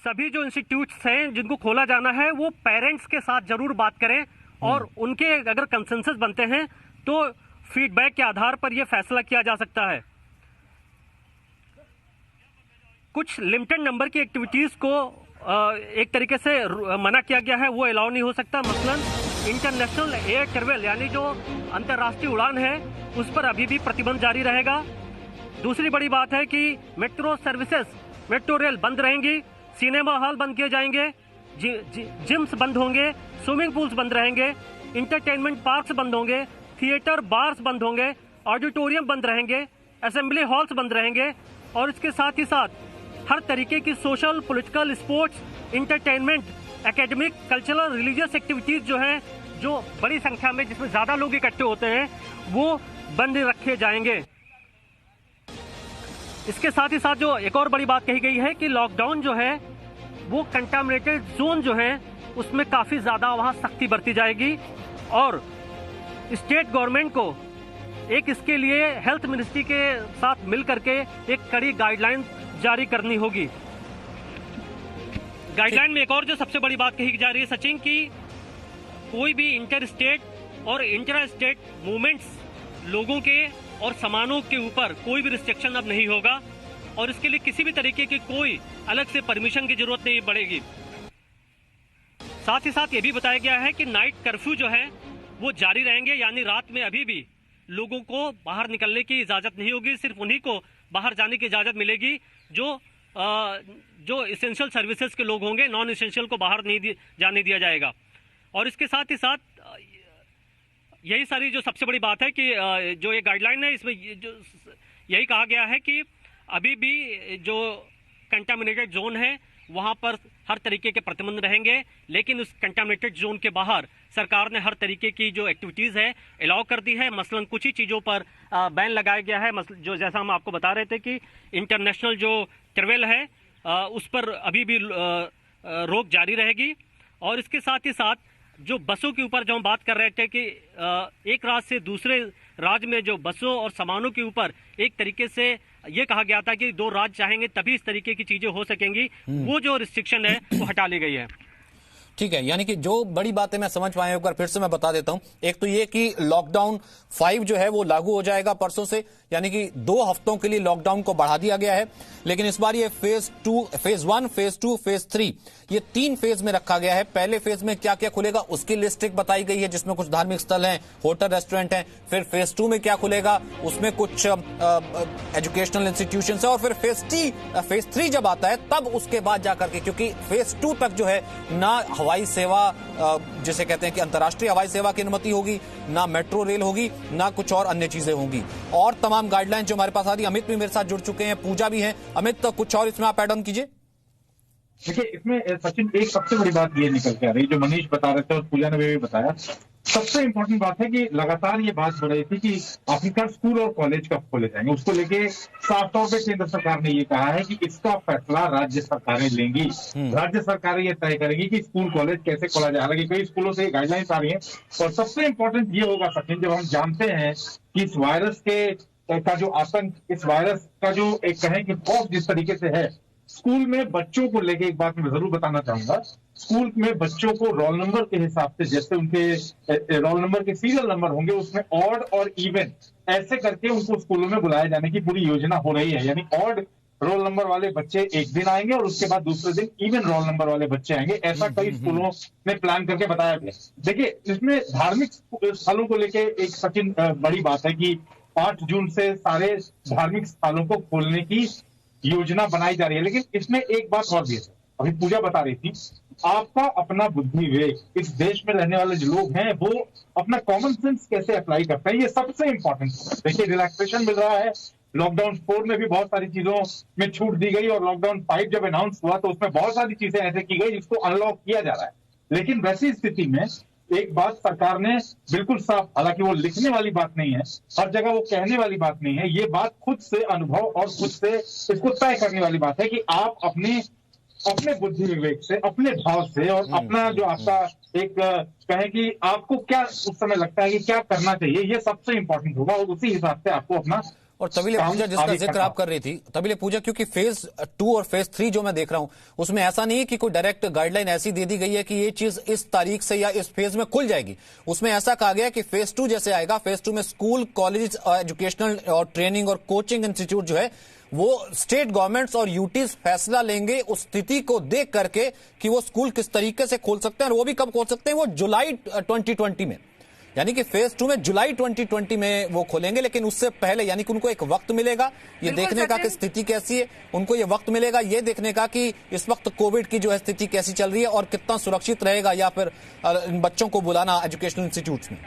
सभी जो इंस्टीट्यूट्स हैं जिनको खोला जाना है वो पेरेंट्स के साथ जरूर बात करें और उनके अगर कंसेंसस बनते हैं तो फीडबैक के आधार पर यह फैसला किया जा सकता है। कुछ लिमिटेड नंबर की एक्टिविटीज को एक तरीके से मना किया गया है, वो अलाउ नहीं हो सकता। मसलन इंटरनेशनल एयर ट्रेवल यानी जो अंतर्राष्ट्रीय उड़ान है उस पर अभी भी प्रतिबंध जारी रहेगा। दूसरी बड़ी बात है कि मेट्रो सर्विसेज, मेट्रो रेल बंद रहेंगी, सिनेमा हॉल बंद किए जाएंगे, जिम्स बंद होंगे, स्विमिंग पूल्स बंद रहेंगे, इंटरटेनमेंट पार्क्स बंद होंगे, थिएटर बार्स बंद होंगे, ऑडिटोरियम बंद रहेंगे, असेंबली हॉल्स बंद रहेंगे और इसके साथ ही साथ हर तरीके की social, political, sports, entertainment, academic, cultural, religious activities जो हैं, जो बड़ी संख्या में जिसमें ज्यादा लोग इकट्ठे होते हैं, वो बंद रखे जाएंगे। इसके साथ ही साथ जो एक और बड़ी बात कही गई है कि लॉकडाउन जो है वो कंटामिनेटेड जोन जो है उसमें काफी ज्यादा वहां सख्ती बरती जाएगी और स्टेट गवर्नमेंट को एक इसके लिए हेल्थ मिनिस्ट्री के साथ मिल करके एक कड़ी गाइडलाइन जारी करनी होगी। गाइडलाइन में एक और जो सबसे बड़ी बात कही जा रही है सचिन की कोई भी इंटर स्टेट और इंट्रा स्टेट मूवमेंट्स, लोगों के और सामानों के ऊपर कोई भी रिस्ट्रिक्शन अब नहीं होगा और इसके लिए किसी भी तरीके की कोई अलग से परमिशन की जरूरत नहीं पड़ेगी। साथ ही साथ ये भी बताया गया है कि नाइट कर्फ्यू जो है वो जारी रहेंगे, यानी रात में अभी भी लोगों को बाहर निकलने की इजाजत नहीं होगी, सिर्फ उन्हीं को बाहर जाने की इजाजत मिलेगी जो इसेंशियल सर्विसेज के लोग होंगे, नॉन इसेंशियल को बाहर नहीं जाने दिया जाएगा। और इसके साथ ही साथ यही सारी जो सबसे बड़ी बात है कि जो ये गाइडलाइन है इसमें जो यही कहा गया है कि अभी भी जो कंटामिनेटेड जोन है वहां पर हर तरीके के प्रतिबंध रहेंगे, लेकिन उस कंटामिनेटेड जोन के बाहर सरकार ने हर तरीके की जो एक्टिविटीज है अलाउ कर दी है। मसलन कुछ ही चीजों पर बैन लगाया गया है, जो जैसा हम आपको बता रहे थे कि इंटरनेशनल जो ट्रेवल है उस पर अभी भी रोक जारी रहेगी। और इसके साथ ही साथ जो बसों के ऊपर जो हम बात कर रहे थे कि एक राज्य से दूसरे राज्य में जो बसों और सामानों के ऊपर एक तरीके से ये कहा गया था कि दो राज्य चाहेंगे तभी इस तरीके की चीजें हो सकेंगी, वो जो रिस्ट्रिक्शन है वो हटा ली गई है। ठीक है, यानी कि जो बड़ी बातें मैं समझ पाया, एक बार फिर से मैं बता देता हूं। एक तो ये कि लॉकडाउन 5 जो है वो लागू हो जाएगा परसों से, यानी कि 2 हफ्तों के लिए लॉकडाउन को बढ़ा दिया गया है। लेकिन इस बार ये फेज 1, फेज 2, फेज 3 ये 3 फेज में रखा गया है। पहले फेज में क्या क्या खुलेगा उसकी लिस्ट एक बताई गई है, जिसमें कुछ धार्मिक स्थल हैं, होटल, रेस्टोरेंट हैं। फिर फेज 2 में क्या खुलेगा उसमें कुछ एजुकेशनल इंस्टीट्यूशन है और फिर फेज 3 जब आता है तब उसके बाद जाकर के, क्योंकि फेज 2 तक जो है ना हवाई सेवा जिसे कहते हैं कि अंतर्राष्ट्रीय हवाई सेवा की अनुमति होगी, ना मेट्रो रेल होगी, ना कुछ और अन्य चीजें होंगी। और तमाम गाइडलाइन जो हमारे पास आ रही, अमित भी मेरे साथ जुड़ चुके हैं, पूजा भी है। अमित, तो कुछ और इसमें आप ऐड ऑन कीजिए। देखिए, इसमें सचिन एक सबसे बड़ी बात ये निकल के आ रही, जो मनीष बता रहे थे और पूजा ने भी बताया, सबसे इंपॉर्टेंट बात है कि लगातार ये बात हो रही थी कि आखिरकार स्कूल और कॉलेज कब खोले जाएंगे। उसको लेके साफ तौर पे केंद्र सरकार ने ये कहा है कि इसका फैसला राज्य सरकारें लेंगी। राज्य सरकारें ये तय करेगी कि स्कूल कॉलेज कैसे खोला जाए। हालांकि कई स्कूलों से गाइडलाइंस आ रही है और सबसे इंपॉर्टेंट ये होगा सचिन, जब हम जानते हैं कि इस वायरस का जो आतंक, इस वायरस का जो एक कहें कि खौफ जिस तरीके से है, स्कूल में बच्चों को लेके एक बात मैं जरूर बताना चाहूंगा। स्कूल में बच्चों को रोल नंबर के हिसाब से, जैसे उनके रोल नंबर के सीरियल नंबर होंगे, उसमें ऑड और इवन ऐसे करके उनको स्कूलों में बुलाए जाने की पूरी योजना हो रही है। यानी ऑड रोल नंबर वाले बच्चे एक दिन आएंगे और उसके बाद दूसरे दिन इवन रोल नंबर वाले बच्चे आएंगे। ऐसा कई स्कूलों में प्लान करके बताया गया। देखिए, इसमें धार्मिक स्थलों को लेके एक सचिन बड़ी बात है कि 8 जून से सारे धार्मिक स्थलों को खोलने की योजना बनाई जा रही है। लेकिन इसमें एक बात और भी है, अभी पूजा बता रही थी, आपका अपना बुद्धि विवेक, इस देश में रहने वाले जो लोग हैं वो अपना कॉमन सेंस कैसे अप्लाई करते हैं, ये सबसे इंपॉर्टेंट है। देखिए, रिलैक्सेशन मिल रहा है, लॉकडाउन 4 में भी बहुत सारी चीजों में छूट दी गई और लॉकडाउन 5 जब अनाउंस हुआ तो उसमें बहुत सारी चीजें ऐसे की गई जिसको अनलॉक किया जा रहा है। लेकिन वैसी स्थिति में एक बात सरकार ने बिल्कुल साफ, हालांकि वो लिखने वाली बात नहीं है, हर जगह वो कहने वाली बात नहीं है, ये बात खुद से अनुभव और खुद से इसको तय करने वाली बात है कि आप अपने बुद्धि विवेक से, अपने भाव से और अपना जो आपका एक कहें कि आपको क्या उस समय लगता है कि क्या करना चाहिए, ये सबसे इंपॉर्टेंट होगा और उसी हिसाब से आपको अपना और तबीले पूजा जिसका जिक्र आप कर रही थी, तबीले पूजा, क्योंकि फेज 2 और फेज 3 जो मैं देख रहा हूं उसमें ऐसा नहीं है कि कोई डायरेक्ट गाइडलाइन ऐसी दे दी गई है कि ये चीज इस तारीख से या इस फेज में खुल जाएगी। उसमें ऐसा कहा गया कि फेज 2 जैसे आएगा, फेज 2 में स्कूल, कॉलेज, एजुकेशनल और ट्रेनिंग और कोचिंग इंस्टीट्यूट जो है वो स्टेट गवर्नमेंट्स और यूटीज फैसला लेंगे उस स्थिति को देख करके कि वो स्कूल किस तरीके से खोल सकते हैं, और वो भी कब खोल सकते हैं, वो जुलाई 2020 में, यानी कि फेज 2 में जुलाई 2020 में वो खोलेंगे। लेकिन उससे पहले यानी कि उनको एक वक्त मिलेगा ये देखने का कि स्थिति कैसी है, उनको ये वक्त मिलेगा ये देखने का कि इस वक्त कोविड की जो है स्थिति कैसी चल रही है और कितना सुरक्षित रहेगा या फिर इन बच्चों को बुलाना एजुकेशनल इंस्टीट्यूट्स में।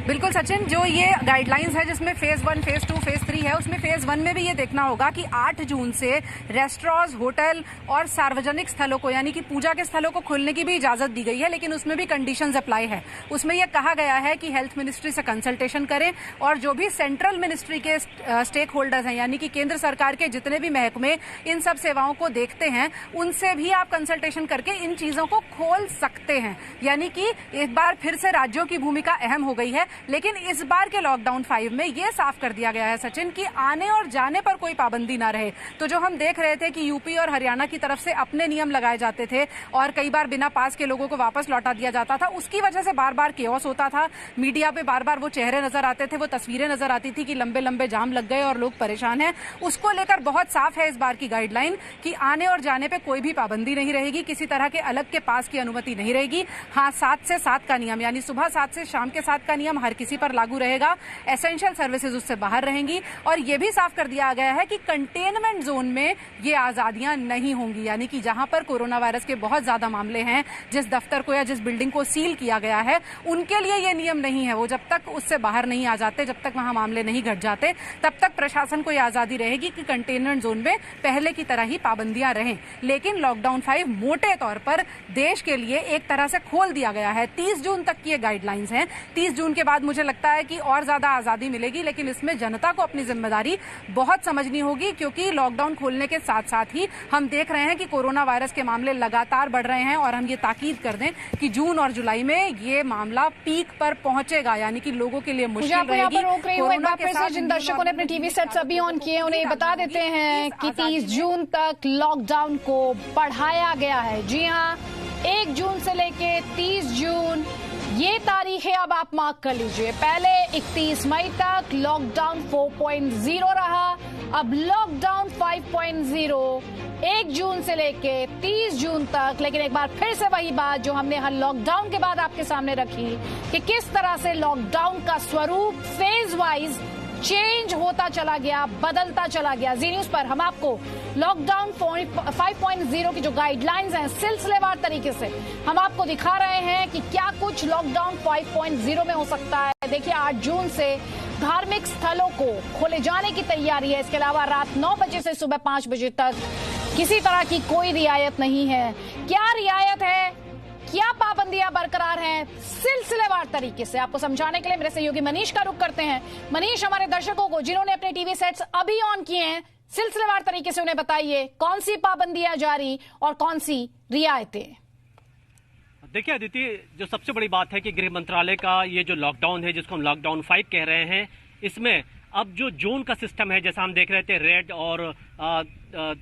बिल्कुल सचिन, जो ये गाइडलाइंस है जिसमें फेज 1, फेज 2, फेज 3 है, उसमें फेज 1 में भी ये देखना होगा कि 8 जून से रेस्टोरेंट्स, होटल और सार्वजनिक स्थलों को यानी कि पूजा के स्थलों को खोलने की भी इजाजत दी गई है, लेकिन उसमें भी कंडीशंस अप्लाई है। उसमें यह कहा गया है कि हेल्थ मिनिस्ट्री से कंसल्टेशन करें और जो भी सेंट्रल मिनिस्ट्री के स्टेक होल्डर्स हैं यानी कि केंद्र सरकार के जितने भी महकमे इन सब सेवाओं को देखते हैं उनसे भी आप कंसल्टेशन करके इन चीजों को खोल सकते हैं। यानी कि एक बार फिर से राज्यों की भूमिका अहम हो गई है, लेकिन इस बार के लॉकडाउन 5 में यह साफ कर दिया गया है सचिन कि आने और जाने पर कोई पाबंदी ना रहे। तो जो हम देख रहे थे कि यूपी और हरियाणा की तरफ से अपने नियम लगाए जाते थे और कई बार बिना पास के लोगों को वापस लौटा दिया जाता था, उसकी वजह से बार बार केओस होता था। मीडिया पे बार बार वो चेहरे नजर आते थे, वो तस्वीरें नजर आती थी कि लंबे लंबे जाम लग गए और लोग परेशान हैं। उसको लेकर बहुत साफ है इस बार की गाइडलाइन कि आने और जाने पे कोई भी पाबंदी नहीं रहेगी, किसी तरह के अलग के पास की अनुमति नहीं रहेगी। हाँ, 7 से 7 का नियम यानी सुबह 7 से शाम के 7 का नियम हर किसी पर लागू रहेगा। एसेंशियल सर्विसेज उससे बाहर रहेंगी और यह भी साफ कर दिया गया है कि कंटेनमेंट जोन में ये आजादियां नहीं होंगी, यानी कि जहां पर कोरोना वायरस के बहुत ज्यादा मामले हैं, जिस दफ्तर को या जिस बिल्डिंग को सील किया गया है उनके लिए ये नियम नहीं है। वो जब तक उससे बाहर नहीं आ जाते, जब तक वहां मामले नहीं घट जाते, तब तक प्रशासन को यह आजादी रहेगी कि कंटेनमेंट जोन में पहले की तरह ही पाबंदियां रहें। लेकिन लॉकडाउन 5 मोटे तौर पर देश के लिए एक तरह से खोल दिया गया है। 30 जून तक की ये गाइडलाइंस हैं। 30 जून के बाद मुझे लगता है कि और ज्यादा आजादी मिलेगी, लेकिन इसमें जनता को अपनी जिम्मेदारी बहुत समझनी होगी, क्योंकि लॉकडाउन खोलने के साथ साथ ही हम देख रहे हैं कि कोरोना वायरस के मामले लगातार बढ़ रहे हैं और हम ये ताकीद कर दें कि जून और जुलाई में ये मामला पीक पर पहुंचेगा, यानी कि लोगों के लिए मुश्किल रहेगी। रोक रही हूं एक बार फिर से, जिन दर्शकों ने अपने टीवी सेट्स अभी ऑन किए उन्हें बता देते हैं कि 30 जून तक लॉकडाउन को बढ़ाया गया है। जी हाँ, 1 जून से लेके 30 जून ये तारीखें अब आप मार्क कर लीजिए। पहले 31 मई तक लॉकडाउन 4.0 रहा, अब लॉकडाउन 5.0 1 जून से लेके 30 जून तक। लेकिन एक बार फिर से वही बात जो हमने हर लॉकडाउन के बाद आपके सामने रखी कि किस तरह से लॉकडाउन का स्वरूप फेज वाइज चेंज होता चला गया, बदलता चला गया। जी न्यूज पर हम आपको लॉकडाउन 5.0 की जो गाइडलाइंस हैं सिलसिलेवार तरीके से हम आपको दिखा रहे हैं कि क्या कुछ लॉकडाउन 5.0 में हो सकता है। देखिए, 8 जून से धार्मिक स्थलों को खोले जाने की तैयारी है। इसके अलावा रात 9 बजे से सुबह 5 बजे तक किसी तरह की कोई रियायत नहीं है। क्या रियायत है, क्या पाबंदियां बरकरार हैं, सिलसिलेवार तरीके से आपको समझाने के लिए मेरे सहयोगी मनीष का रुख करते हैं। मनीष, हमारे दर्शकों को जिन्होंने अपने टीवी सेट्स अभी ऑन किए हैं, सिलसिलेवार तरीके से उन्हें बताइए कौन सी पाबंदियां जारी और कौन सी रियायतें। देखिए अदिति, जो सबसे बड़ी बात है कि गृह मंत्रालय का ये जो लॉकडाउन है जिसको हम लॉकडाउन 5 कह रहे हैं, इसमें अब जो जोन का सिस्टम है, जैसा हम देख रहे थे रेड और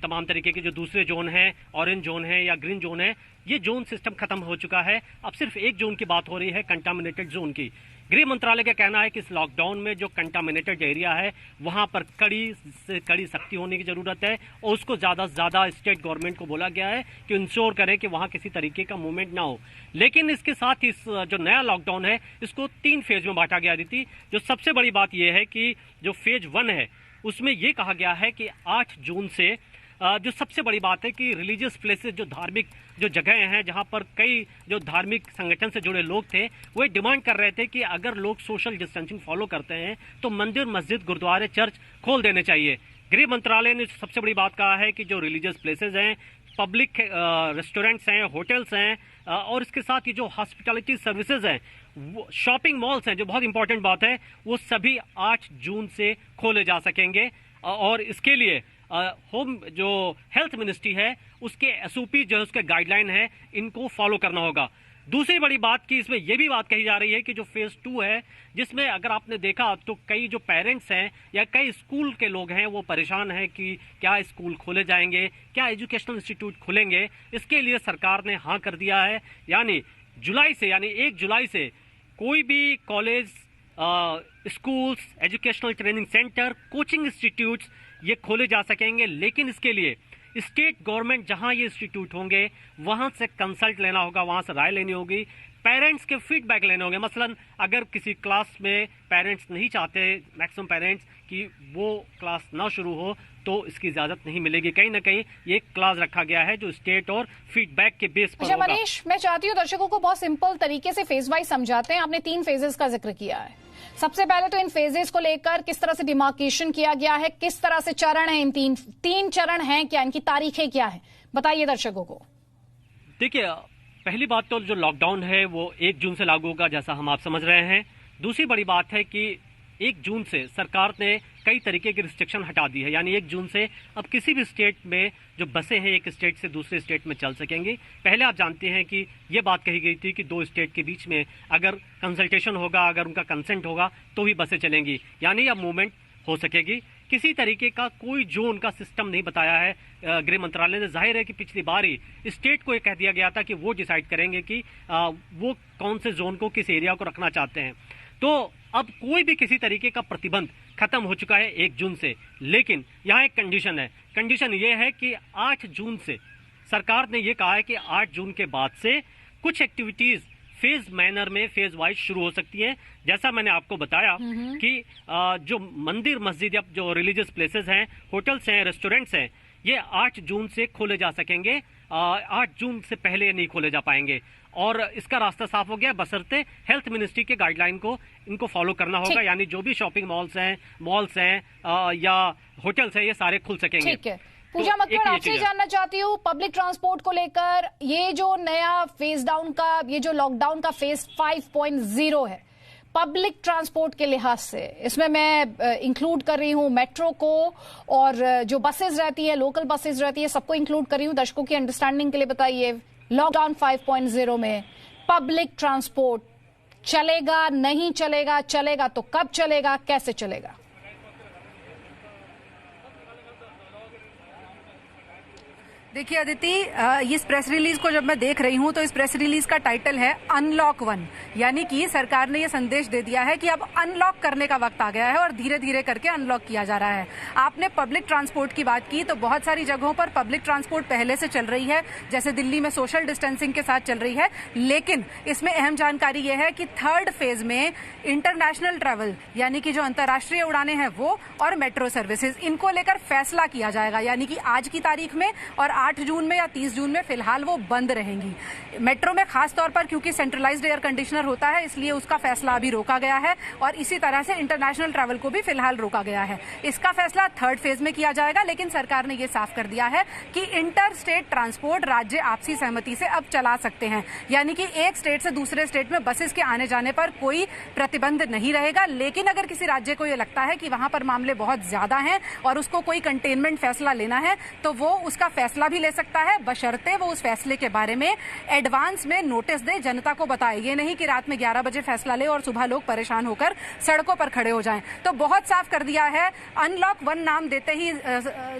तमाम तरीके के जो दूसरे जोन हैं, ऑरेंज जोन है या ग्रीन जोन है, ये जोन सिस्टम खत्म हो चुका है। अब सिर्फ एक जोन की बात हो रही है, कंटामिनेटेड जोन की। गृह मंत्रालय का कहना है कि इस लॉकडाउन में जो कंटामिनेटेड एरिया है वहां पर कड़ी से कड़ी सख्ती होने की जरूरत है और उसको ज्यादा से ज्यादा स्टेट गवर्नमेंट को बोला गया है कि इंश्योर करे कि वहां किसी तरीके का मूवमेंट ना हो। लेकिन इसके साथ इस जो नया लॉकडाउन है इसको 3 फेज में बांटा गया थी। जो सबसे बड़ी बात यह है कि जो फेज 1 है उसमें यह कहा गया है कि 8 जून से जो सबसे बड़ी बात है कि रिलीजियस प्लेसेस, जो धार्मिक जो जगहें हैं जहां पर कई जो धार्मिक संगठन से जुड़े लोग थे वो डिमांड कर रहे थे कि अगर लोग सोशल डिस्टेंसिंग फॉलो करते हैं तो मंदिर, मस्जिद, गुरुद्वारे, चर्च खोल देने चाहिए। गृह मंत्रालय ने सबसे बड़ी बात कहा है कि जो रिलीजियस प्लेसेस हैं, पब्लिक रेस्टोरेंट्स हैं, होटल्स हैं और इसके साथ ही जो हॉस्पिटैलिटी सर्विसेज हैं, शॉपिंग मॉल्स हैं, जो बहुत इंपॉर्टेंट बात है, वो सभी 8 जून से खोले जा सकेंगे। और इसके लिए होम जो हेल्थ मिनिस्ट्री है उसके एसओपी जो है उसके गाइडलाइन है, इनको फॉलो करना होगा। दूसरी बड़ी बात की इसमें यह भी बात कही जा रही है कि जो फेज 2 है, जिसमें अगर आपने देखा तो कई जो पेरेंट्स हैं या कई स्कूल के लोग हैं वो परेशान हैं कि क्या स्कूल खोले जाएंगे, क्या एजुकेशनल इंस्टीट्यूट खुलेंगे। इसके लिए सरकार ने हाँ कर दिया है, यानी जुलाई से, यानी 1 जुलाई से कोई भी college, schools, educational training centre, coaching institutes ये खोले जा सकेंगे। लेकिन इसके लिए स्टेट गवर्नमेंट जहां ये इंस्टीट्यूट होंगे वहां से कंसल्ट लेना होगा, वहां से राय लेनी होगी, पेरेंट्स के फीडबैक लेने होंगे। मसलन अगर किसी क्लास में पेरेंट्स नहीं चाहते, मैक्सिमम पेरेंट्स, कि वो क्लास ना शुरू हो तो इसकी इजाजत नहीं मिलेगी। कहीं ना कहीं ये क्लास रखा गया है जो स्टेट और फीडबैक के बेस पर होगा। मनीष, मैं चाहती हूँ दर्शकों को बहुत सिंपल तरीके से फेज वाइज समझाते हैं। आपने 3 फेजेस का जिक्र किया है। सबसे पहले तो इन फेजेस को लेकर किस तरह से डिमार्केशन किया गया है, किस तरह से चरण है, इन तीन चरण हैं क्या, इनकी तारीखें क्या है, बताइए दर्शकों को। देखिए, पहली बात तो जो लॉकडाउन है वो 1 जून से लागू होगा, जैसा हम आप समझ रहे हैं। दूसरी बड़ी बात है कि 1 जून से सरकार ने कई तरीके की रिस्ट्रिक्शन हटा दी है, यानी 1 जून से अब किसी भी स्टेट में जो बसें हैं एक स्टेट से दूसरे स्टेट में चल सकेंगी। पहले आप जानते हैं कि ये बात कही गई थी कि 2 स्टेट के बीच में अगर कंसल्टेशन होगा, अगर उनका कंसेंट होगा तो ही बसें चलेंगी, यानी अब मूवमेंट हो सकेगी। किसी तरीके का कोई जोन का सिस्टम नहीं बताया है गृह मंत्रालय ने। जाहिर है कि पिछली बार ही स्टेट को ये कह दिया गया था कि वो डिसाइड करेंगे कि वो कौन से जोन को, किस एरिया को रखना चाहते हैं। तो अब कोई भी किसी तरीके का प्रतिबंध खत्म हो चुका है 1 जून से। लेकिन यहाँ एक कंडीशन है, कंडीशन ये है कि 8 जून से सरकार ने ये कहा है कि 8 जून के बाद से कुछ एक्टिविटीज फेज मैनर में, फेज वाइज शुरू हो सकती है। जैसा मैंने आपको बताया कि जो मंदिर, मस्जिद या जो रिलीजियस प्लेसेस हैं, होटल्स हैं, रेस्टोरेंट्स हैं, ये 8 जून से खोले जा सकेंगे। 8 जून से पहले नहीं खोले जा पाएंगे और इसका रास्ता साफ हो गया, बशर्ते हेल्थ मिनिस्ट्री के गाइडलाइन को इनको फॉलो करना होगा, यानी जो भी शॉपिंग मॉल्स हैं या होटल्स हैं, ये सारे खुल सकेंगे। ठीक है, पूजा मक्कड़, आपसे जानना चाहती हूँ पब्लिक ट्रांसपोर्ट को लेकर, ये जो नया फेज डाउन का, ये जो लॉकडाउन का फेज 5.0 है पब्लिक ट्रांसपोर्ट के लिहाज से, इसमें मैं इंक्लूड कर रही हूँ मेट्रो को और जो बसेस रहती है, लोकल बसेस रहती है, सबको इंक्लूड कर रही हूँ। दर्शकों की अंडरस्टैंडिंग के लिए बताइए, लॉकडाउन 5.0 में पब्लिक ट्रांसपोर्ट चलेगा, नहीं चलेगा, चलेगा तो कब चलेगा, कैसे चलेगा? देखिए अदिति, इस प्रेस रिलीज को जब मैं देख रही हूं तो इस प्रेस रिलीज का टाइटल है अनलॉक 1, यानी कि सरकार ने यह संदेश दे दिया है कि अब अनलॉक करने का वक्त आ गया है और धीरे धीरे करके अनलॉक किया जा रहा है। आपने पब्लिक ट्रांसपोर्ट की बात की तो बहुत सारी जगहों पर पब्लिक ट्रांसपोर्ट पहले से चल रही है, जैसे दिल्ली में सोशल डिस्टेंसिंग के साथ चल रही है। लेकिन इसमें अहम जानकारी यह है कि 3rd फेज में इंटरनेशनल ट्रैवल, यानी कि जो अंतर्राष्ट्रीय उड़ानें हैं वो, और मेट्रो सर्विसेज, इनको लेकर फैसला किया जाएगा, यानी कि आज की तारीख में और 8 जून में या 30 जून में फिलहाल वो बंद रहेंगी। मेट्रो में खास तौर पर क्योंकि सेंट्रलाइज्ड एयर कंडीशनर होता है, इसलिए उसका फैसला अभी रोका गया है और इसी तरह से इंटरनेशनल ट्रैवल को भी फिलहाल रोका गया है। इसका फैसला 3rd फेज में किया जाएगा, लेकिन सरकार ने यह साफ कर दिया है कि इंटर स्टेट ट्रांसपोर्ट राज्य आपसी सहमति से अब चला सकते हैं, यानी कि एक स्टेट से दूसरे स्टेट में बसेस के आने जाने पर कोई प्रतिबंध नहीं रहेगा। लेकिन अगर किसी राज्य को यह लगता है कि वहां पर मामले बहुत ज्यादा हैं और उसको कोई कंटेनमेंट फैसला लेना है तो वो उसका फैसला भी ले सकता है, बशर्ते वो उस फैसले के बारे में एडवांस में नोटिस दे, जनता को बताए। ये नहीं कि रात में 11 बजे फैसला ले और सुबह लोग परेशान होकर सड़कों पर खड़े हो जाएं। तो बहुत साफ कर दिया है, अनलॉक 1 नाम देते ही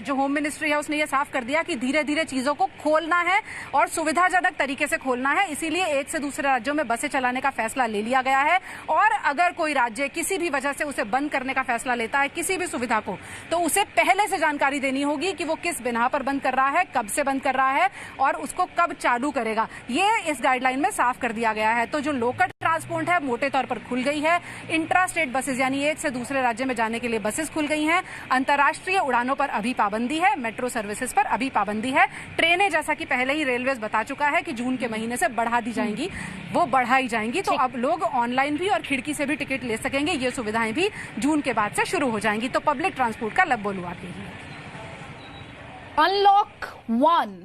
जो होम मिनिस्ट्री है उसने ये साफ कर दिया कि धीरे धीरे चीजों को खोलना है और सुविधाजनक तरीके से खोलना है। इसीलिए एक से दूसरे राज्यों में बसें चलाने का फैसला ले लिया गया है और अगर कोई राज्य किसी भी वजह से उसे बंद करने का फैसला लेता है, किसी भी सुविधा को, तो उसे पहले से जानकारी देनी होगी कि वो किस बिना पर बंद कर रहा है, कब से बंद कर रहा है और उसको कब चालू करेगा। ये इस गाइडलाइन में साफ कर दिया गया है। तो जो लोकल ट्रांसपोर्ट है मोटे तौर पर खुल गई है, इंट्रा स्टेट बसेस यानी एक से दूसरे राज्य में जाने के लिए बसेस खुल गई हैं, अंतर्राष्ट्रीय उड़ानों पर अभी पाबंदी है, मेट्रो सर्विसेज पर अभी पाबंदी है, ट्रेनें जैसा कि पहले ही रेलवेज बता चुका है कि जून के महीने से बढ़ा दी जाएंगी, वो बढ़ाई जाएंगी। तो अब लोग ऑनलाइन भी और खिड़की से भी टिकट ले सकेंगे, ये सुविधाएं भी जून के बाद से शुरू हो जाएंगी। तो पब्लिक ट्रांसपोर्ट का लब बोलू आप यही है। अनलॉक 1,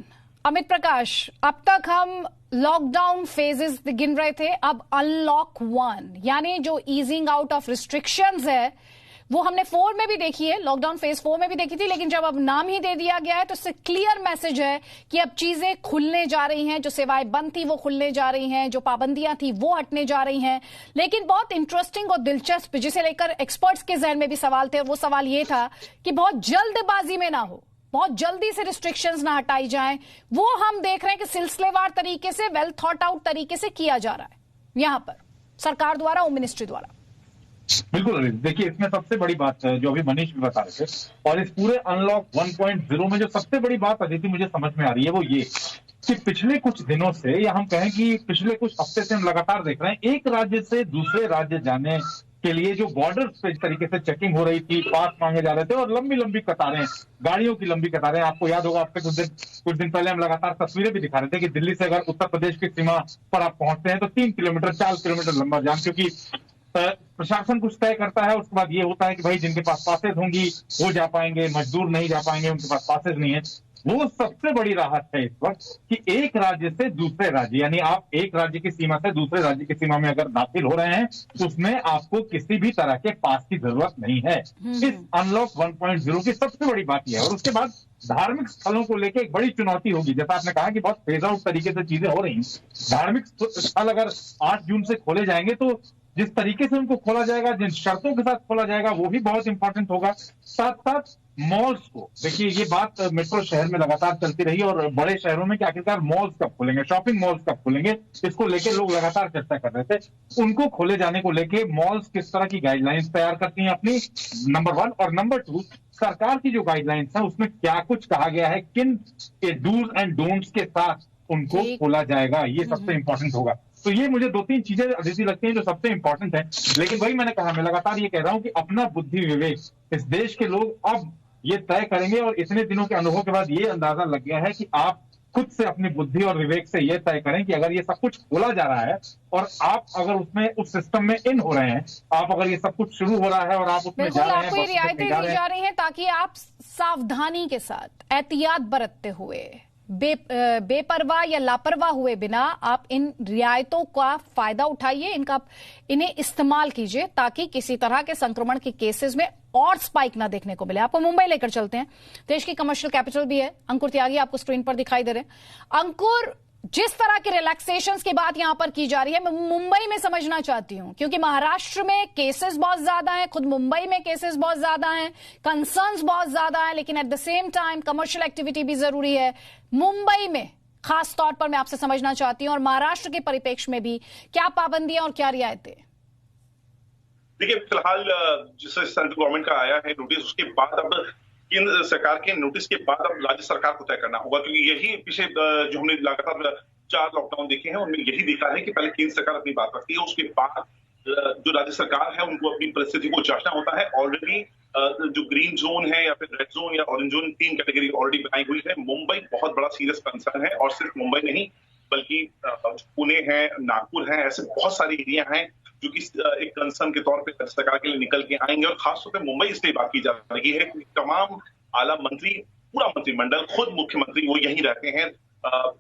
अमित प्रकाश, अब तक हम लॉकडाउन फेजेस गिन रहे थे, अब अनलॉक 1 यानी जो ईजिंग आउट ऑफ रिस्ट्रिक्शंस है वो हमने 4 में भी देखी है, लॉकडाउन फेज 4 में भी देखी थी, लेकिन जब अब नाम ही दे दिया गया है तो इससे क्लियर मैसेज है कि अब चीजें खुलने जा रही हैं, जो सेवाएं बंद थी वो खुलने जा रही हैं, जो पाबंदियां थी वो हटने जा रही हैं। लेकिन बहुत इंटरेस्टिंग और दिलचस्प, जिसे लेकर एक्सपर्ट्स के जहन में भी सवाल थे, और वो सवाल ये था कि बहुत जल्दबाजी में ना हो, बहुत जल्दी से रिस्ट्रिक्शंस ना हटाई जाएं। वो हम देख रहे हैं कि सिलसिलेवार तरीके से, वेल थॉट आउट तरीके से किया जा रहा है यहां पर सरकार द्वारा, होम मिनिस्ट्री द्वारा। बिल्कुल, देखिए इसमें सबसे बड़ी बात जो अभी मनीष भी बता रहे थे, और इस पूरे अनलॉक 1.0 में जो सबसे बड़ी बात अदिति मुझे समझ में आ रही है वो ये कि पिछले कुछ दिनों से, या हम कहें कि पिछले कुछ हफ्ते से हम लगातार देख रहे हैं, एक राज्य से दूसरे राज्य जाने के लिए जो बॉर्डर पे इस तरीके से चेकिंग हो रही थी, पास मांगे जा रहे थे और लंबी लंबी कतारें, गाड़ियों की लंबी कतारें। आपको याद होगा, आपसे कुछ दिन पहले हम लगातार तस्वीरें भी दिखा रहे थे कि दिल्ली से अगर उत्तर प्रदेश की सीमा पर आप पहुंचते हैं तो 3 किलोमीटर 4 किलोमीटर लंबा जाम, क्योंकि प्रशासन कुछ तय करता है, उसके बाद ये होता है कि भाई जिनके पास पासेज होंगी वो जा पाएंगे, मजदूर नहीं जा पाएंगे, उनके पास पासेज नहीं है। वो सबसे बड़ी राहत है इस वक्त कि एक राज्य से दूसरे राज्य, यानी आप एक राज्य की सीमा से दूसरे राज्य की सीमा में अगर दाखिल हो रहे हैं तो उसमें आपको किसी भी तरह के पास की जरूरत नहीं है। इस अनलॉक 1.0 की सबसे बड़ी बात यह है। और उसके बाद धार्मिक स्थलों को लेकर एक बड़ी चुनौती होगी, जैसा आपने कहा कि बहुत फेज आउट तरीके से चीजें हो रही हैं। धार्मिक स्थल अगर 8 जून से खोले जाएंगे तो जिस तरीके से उनको खोला जाएगा, जिन शर्तों के साथ खोला जाएगा, वो भी बहुत इंपॉर्टेंट होगा। साथ साथ मॉल्स को, देखिए ये बात मेट्रो शहर में लगातार चलती रही और बड़े शहरों में कि आखिरकार मॉल्स कब खुलेंगे, शॉपिंग मॉल्स कब खुलेंगे, इसको लेकर लोग लगातार चर्चा कर रहे थे। उनको खोले जाने को लेके मॉल्स किस तरह की गाइडलाइंस तैयार करती हैं अपनी, नंबर 1, और नंबर 2 सरकार की जो गाइडलाइंस है उसमें क्या कुछ कहा गया है, किन डूज एंड डोंट्स के साथ उनको खोला जाएगा, ये सबसे इंपॉर्टेंट होगा। तो ये मुझे 2-3 चीजें अदिति लगती हैं जो सबसे इंपॉर्टेंट है। लेकिन वही मैंने कहा, मैं लगातार ये कह रहा हूं कि अपना बुद्धि विवेक इस देश के लोग अब ये तय करेंगे, और इतने दिनों के अनुभव के बाद ये अंदाजा लग गया है कि आप खुद से अपनी बुद्धि और विवेक से ये तय करें कि अगर ये सब कुछ खोला जा रहा है और आप अगर उसमें उस सिस्टम में इन हो रहे हैं, आप अगर ये सब कुछ शुरू हो रहा है और आप उसमें जा रहे हैं, आपको ये रियायतें दी जा रही हैं ताकि आप सावधानी के साथ, एहतियात बरतते हुए, बेपरवाह या लापरवाह हुए बिना आप इन रियायतों का फायदा उठाइए, इन्हें इस्तेमाल कीजिए ताकि किसी तरह के संक्रमण के केसेस में और स्पाइक ना देखने को मिले। आपको मुंबई लेकर चलते हैं, देश की कमर्शियल कैपिटल भी है। अंकुर त्यागी आपको स्क्रीन पर दिखाई दे रहे हैं। अंकुर, जिस तरह के रिलैक्सेशंस की बात यहां पर की जा रही है, मैं मुंबई में समझना चाहती हूं, क्योंकि महाराष्ट्र में केसेस बहुत ज्यादा हैं, खुद मुंबई में केसेस बहुत ज्यादा हैं, कंसर्न्स बहुत ज्यादा हैं, लेकिन at the same time commercial activity भी जरूरी है। मुंबई में खास तौर पर मैं आपसे समझना चाहती हूं, और महाराष्ट्र के परिप्रेक्ष्य में भी क्या पाबंदियां और क्या रियायतें? देखिए, फिलहाल जिस सेंट्रल गवर्नमेंट का आया है नोटिस, उसके बाद अब केंद्र सरकार के नोटिस के बाद अब राज्य सरकार को तय करना होगा, क्योंकि यही पिछले जो हमने लगातार 4 लॉकडाउन देखे हैं उनमें यही देखा है कि पहले केंद्र सरकार अपनी बात रखती है, उसके बाद जो राज्य सरकार है उनको अपनी परिस्थिति को जांचना होता है। ऑलरेडी जो ग्रीन जोन है या फिर रेड जोन या ऑरेंज जोन, 3 कैटेगरी ऑलरेडी बनाई हुई है। मुंबई बहुत बड़ा सीरियस कंसर्न है, और सिर्फ मुंबई नहीं बल्कि पुणे है, नागपुर है, ऐसे बहुत सारी एरिया हैं जो कि एक कंसर्न के तौर पे सरकार के लिए निकल के आएंगे। और खासतौर पे मुंबई इसलिए बात की जा रही है कि तमाम आला मंत्री, पूरा मंत्रिमंडल, खुद मुख्यमंत्री वो यहीं रहते हैं।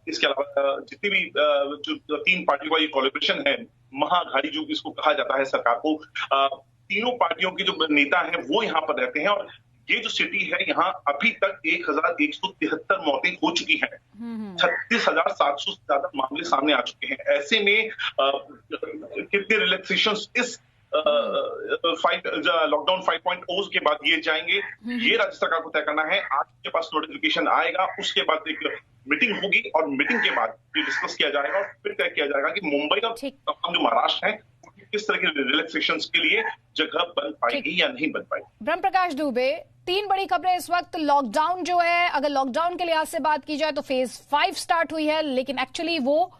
इसके अलावा जितनी भी जो 3 पार्टियों का ये कोलैबोरेशन है, महाअघाड़ी जो इसको कहा जाता है सरकार को, तीनों पार्टियों के जो नेता हैं वो यहाँ पर रहते हैं। और ये जो सिटी है, यहाँ अभी तक 1173 मौतें हो चुकी हैं, 36,700 से ज्यादा मामले सामने आ चुके हैं। ऐसे में कितने रिलैक्सेशंस इस लॉकडाउन 5.0 के बाद ये जाएंगे, ये राज्य सरकार को तय करना है। आज के पास नोटिफिकेशन आएगा, उसके बाद एक मीटिंग होगी और मीटिंग के बाद ये डिस्कस किया जाएगा और फिर तय किया जाएगा कि मुंबई का तमाम जो महाराष्ट्र है किस तरह के रिलैक्सेशंस के लिए जगह बन पाएगी या नहीं बन पाएगी। ब्रह्म प्रकाश दुबे, 3 बड़ी खबरें इस वक्त। लॉकडाउन जो है, अगर लॉकडाउन के लिहाज से बात की जाए तो फेज 5 स्टार्ट हुई है, लेकिन एक्चुअली वो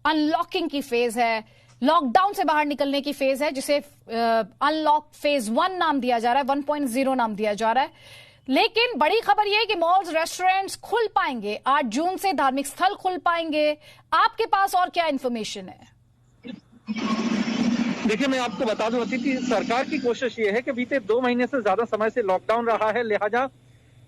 अनलॉकिंग की फेज है, लॉकडाउन से बाहर निकलने की फेज है, जिसे अनलॉक फेज 1 नाम दिया जा रहा है, 1.0 नाम दिया जा रहा है। लेकिन बड़ी खबर यह है कि मॉल्स, रेस्टोरेंट्स खुल पाएंगे 8 जून से, धार्मिक स्थल खुल पाएंगे। आपके पास और क्या इन्फॉर्मेशन है? देखिए, मैं आपको बता दूं अतिथि, सरकार की कोशिश ये है कि बीते 2 महीने से ज्यादा समय से लॉकडाउन रहा है, लिहाजा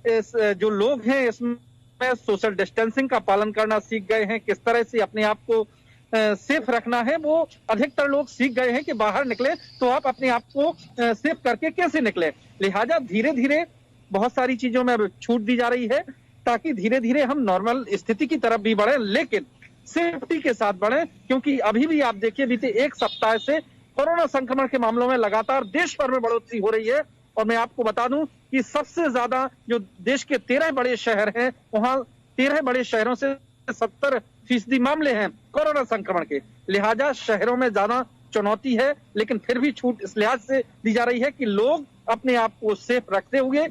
इस जो लोग हैं इसमें सोशल डिस्टेंसिंग का पालन करना सीख गए हैं, किस तरह से अपने आप को सेफ रखना है वो अधिकतर लोग सीख गए हैं कि बाहर निकले तो आप अपने आप को सेफ करके कैसे निकले। लिहाजा धीरे धीरे बहुत सारी चीजों में अब छूट दी जा रही है ताकि धीरे धीरे हम नॉर्मल स्थिति की तरफ भी बढ़े, लेकिन सेफ्टी के साथ बढ़े, क्योंकि अभी भी आप देखिए बीते एक सप्ताह से कोरोना संक्रमण के मामलों में लगातार देश भर में बढ़ोतरी हो रही है। और मैं आपको बता दूं कि सबसे ज्यादा जो देश के 13 बड़े शहर हैं, वहां 13 बड़े शहरों से 70% मामले हैं कोरोना संक्रमण के। लिहाजा शहरों में ज्यादा चुनौती है, लेकिन फिर भी छूट इस लिहाज से दी जा रही है कि लोग अपने आप को सेफ रखते हुए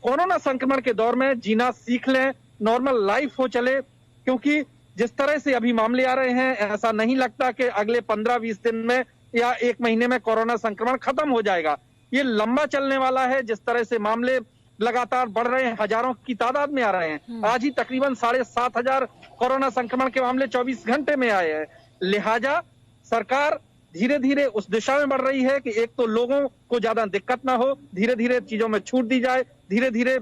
कोरोना संक्रमण के दौर में जीना सीख लें, नॉर्मल लाइफ हो चले। क्योंकि जिस तरह से अभी मामले आ रहे हैं, ऐसा नहीं लगता कि अगले 15-20 दिन में या 1 महीने में कोरोना संक्रमण खत्म हो जाएगा। ये लंबा चलने वाला है। जिस तरह से मामले लगातार बढ़ रहे हैं, हजारों की तादाद में आ रहे हैं, आज ही तकरीबन 7,500 कोरोना संक्रमण के मामले 24 घंटे में आए हैं। लिहाजा सरकार धीरे धीरे उस दिशा में बढ़ रही है कि एक तो लोगों को ज्यादा दिक्कत ना हो, धीरे धीरे चीजों में छूट दी जाए, धीरे धीरे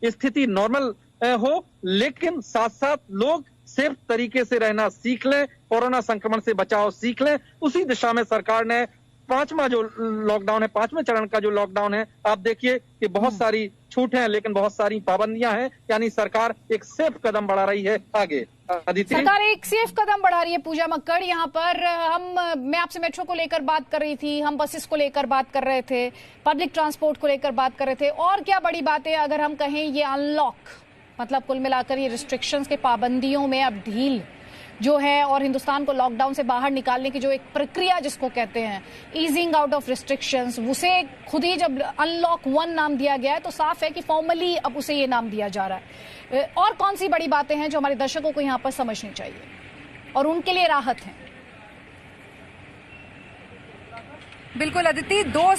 स्थिति नॉर्मल हो, लेकिन साथ साथ लोग सेफ तरीके से रहना सीख लें, कोरोना संक्रमण से बचाव सीख लें। उसी दिशा में सरकार ने 5वां जो लॉकडाउन है, 5वें चरण का जो लॉकडाउन है, आप देखिए कि बहुत सारी छूट है लेकिन बहुत सारी पाबंदियां हैं। यानी सरकार एक सेफ कदम बढ़ा रही है आगे। अदिति, सरकार एक सेफ कदम बढ़ा रही है। पूजा मक्कड़, यहाँ पर मैं आपसे मेट्रो को लेकर बात कर रही थी, हम बसेस को लेकर बात कर रहे थे, पब्लिक ट्रांसपोर्ट को लेकर बात कर रहे थे, और क्या बड़ी बात है अगर हम कहें ये अनलॉक, मतलब कुल मिलाकर ये रिस्ट्रिक्शंस के पाबंदियों में अब ढील जो है और हिंदुस्तान को लॉकडाउन से बाहर निकालने की जो एक प्रक्रिया जिसको कहते हैं ईजिंग आउट ऑफ रिस्ट्रिक्शंस, उसे खुद ही जब अनलॉक 1 नाम दिया गया है तो साफ है कि फॉर्मली अब उसे ये नाम दिया जा रहा है। और कौन सी बड़ी बातें हैं जो हमारे दर्शकों को यहाँ पर समझनी चाहिए और उनके लिए राहत है? बिल्कुल अदिति, दो